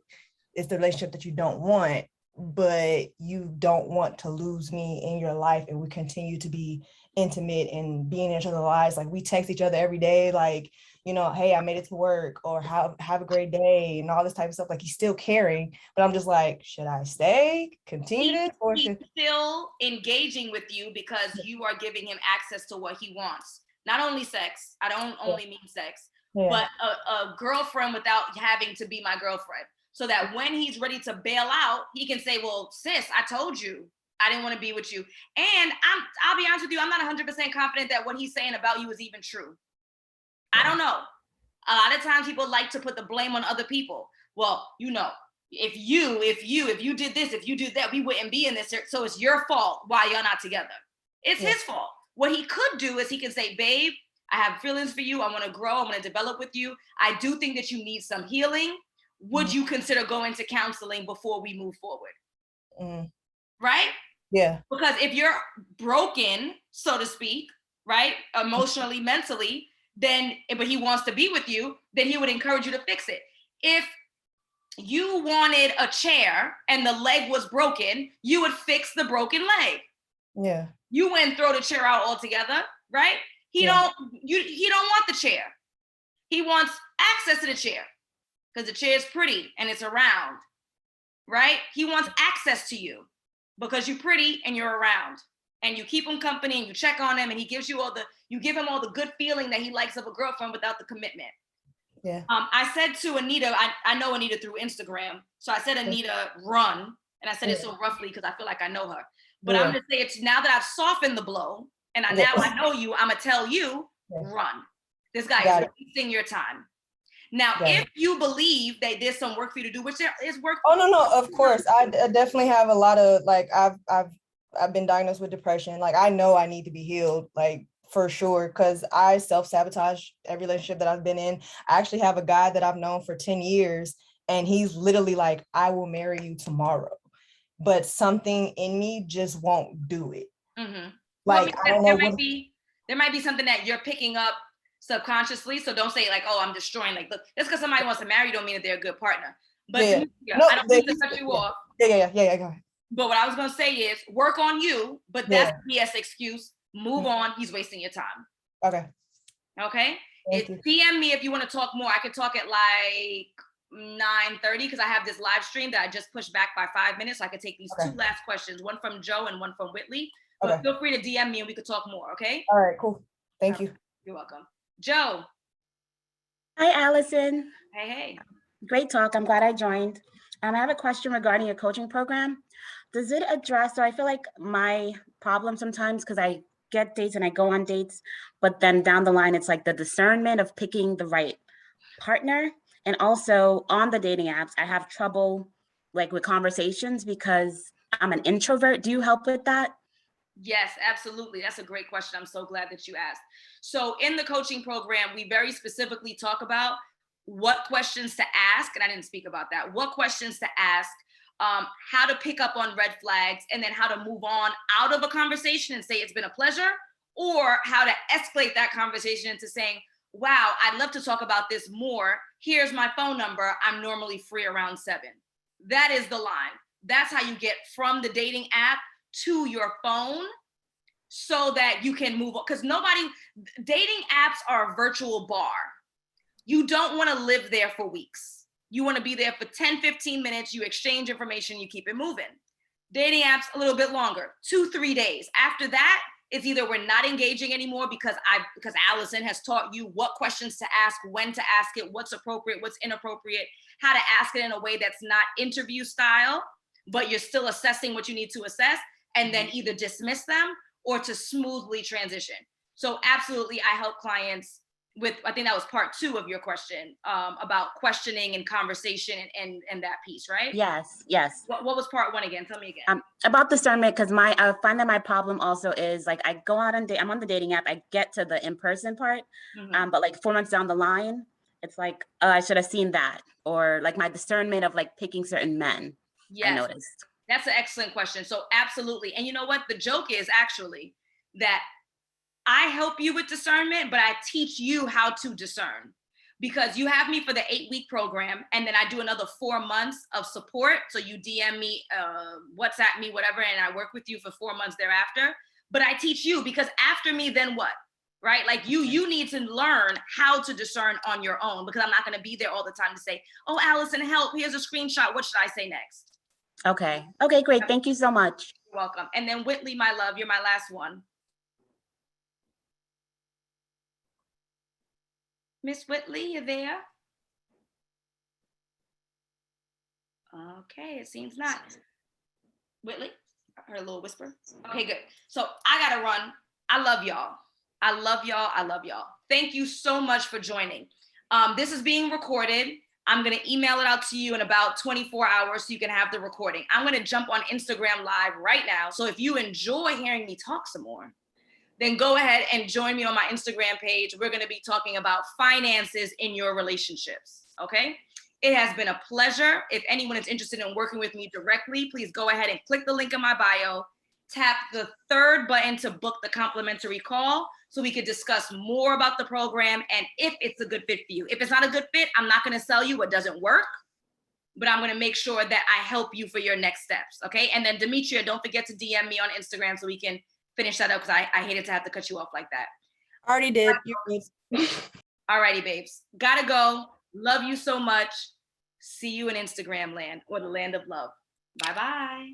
it's the relationship that you don't want, but you don't want to lose me in your life, and we continue to be intimate and being in each other's lives. Like we text each other every day, like, you know, hey, I made it to work, or have a great day, and all this type of stuff. Like he's still caring, but I'm just like, should I stay, continue this, or he's still engaging with you because you are giving him access to what he wants. Not only sex, I don't only mean sex, but a girlfriend without having to be my girlfriend. So that when he's ready to bail out, he can say, well, sis, I told you I didn't want to be with you. And I'll be honest with you, I'm not 100% confident that what he's saying about you is even true. I don't know. A lot of times people like to put the blame on other people. Well, you know, if you did this, if you did that, we wouldn't be in this. So it's your fault why y'all not together. It's his fault. What he could do is he can say, babe, I have feelings for you. I want to grow. I want to develop with you. I do think that you need some healing. Would you consider going to counseling before we move forward? Right? Yeah. Because if you're broken, so to speak, right, emotionally, mentally, then, but he wants to be with you, then he would encourage you to fix it. If you wanted a chair and the leg was broken, you would fix the broken leg. Yeah. You wouldn't throw the chair out altogether, right? He don't want the chair. He wants access to the chair because the chair is pretty and it's around, right? He wants access to you because you're pretty and you're around. And you keep him company and you check on him and you give him all the good feeling that he likes of a girlfriend without the commitment. Yeah. I said to Anita, I know Anita through Instagram. So I said, Anita, run. And I said it so roughly because I feel like I know her. But I'm gonna say it's now that I've softened the blow and now I know you, I'm gonna tell you, run. This guy is wasting your time. Now, if you believe that there's some work for you to do, which there is work. Oh, no, of course. I definitely have a lot of, like, I've been diagnosed with depression. Like, I know I need to be healed, like, for sure, because I self-sabotage every relationship that I've been in. I actually have a guy that I've known for 10 years, and he's literally like, I will marry you tomorrow. But something in me just won't do it. Mm-hmm. Like, well, I don't know. There might be something that you're picking up subconsciously. So don't say like, oh, I'm destroying. Like, look, just because somebody wants to marry you don't mean that they're a good partner. But I don't mean to cut you off. Yeah, go ahead. But what I was going to say is work on you, but that's BS excuse. Move on. He's wasting your time. Okay. DM me if you want to talk more. I could talk at like 9:30 because I have this live stream that I just pushed back by 5 minutes. So I could take these two last questions, one from Joe and one from Whitley. But feel free to DM me and we could talk more. Okay. All right, cool. Thank you. You're welcome. Joe. Hi, Allison. Hey. Great talk. I'm glad I joined. I have a question regarding your coaching program. Does it address, so I feel like my problem sometimes, because I get dates and I go on dates, but then down the line, it's like the discernment of picking the right partner. And also on the dating apps, I have trouble like with conversations because I'm an introvert. Do you help with that? Yes, absolutely. That's a great question. I'm so glad that you asked. So in the coaching program, we very specifically talk about what questions to ask. And I didn't speak about that. What questions to ask, how to pick up on red flags, and then how to move on out of a conversation and say it's been a pleasure, or how to escalate that conversation into saying, wow, I'd love to talk about this more. Here's my phone number. I'm normally free around 7. That is the line. That's how you get from the dating app to your phone so that you can move on. Because dating apps are a virtual bar. You don't want to live there for weeks. You want to be there for 10, 15 minutes. You exchange information, you keep it moving. Dating apps, a little bit longer, 2-3 days. After that, it's either we're not engaging anymore because Alison has taught you what questions to ask, when to ask it, what's appropriate, what's inappropriate, how to ask it in a way that's not interview style, but you're still assessing what you need to assess, and then either dismiss them or to smoothly transition. So absolutely, I help clients with, I think that was part 2 of your question, about questioning and conversation and that piece, right? Yes. What was part 1 again? Tell me again. About discernment, because I find that my problem also is like I go out on I'm on the dating app, I get to the in-person part, but like 4 months down the line, it's like, oh, I should have seen that. Or like my discernment of like picking certain men, I noticed. That's an excellent question. So absolutely. And you know what? The joke is actually that I help you with discernment, but I teach you how to discern. because you have me for the 8-week program, and then I do another 4 months of support. So you DM me, WhatsApp me, whatever, and I work with you for 4 months thereafter. But I teach you, because after me, then what? Right? Like you need to learn how to discern on your own, because I'm not going to be there all the time to say, oh, Alison, help, here's a screenshot. What should I say next? Okay. Okay, great. Thank you so much. You're welcome. And then Whitley, my love, you're my last one. Miss Whitley, you there? Okay, it seems not. Whitley, I heard a little whisper. Okay, good. So I gotta run. I love y'all. I love y'all. I love y'all. Thank you so much for joining. This is being recorded. I'm gonna email it out to you in about 24 hours so you can have the recording. I'm gonna jump on Instagram Live right now. So if you enjoy hearing me talk some more, then go ahead and join me on my Instagram page. We're gonna be talking about finances in your relationships, okay? It has been a pleasure. If anyone is interested in working with me directly, please go ahead and click the link in my bio, tap the 3rd button to book the complimentary call so we could discuss more about the program and if it's a good fit for you. If it's not a good fit, I'm not gonna sell you what doesn't work, but I'm gonna make sure that I help you for your next steps, okay? And then Demetria, don't forget to DM me on Instagram so we can finish that up, because I hated to have to cut you off like that. Already did. You're good. All righty, babes. Gotta go. Love you so much. See you in Instagram land, or the land of love. Bye-bye.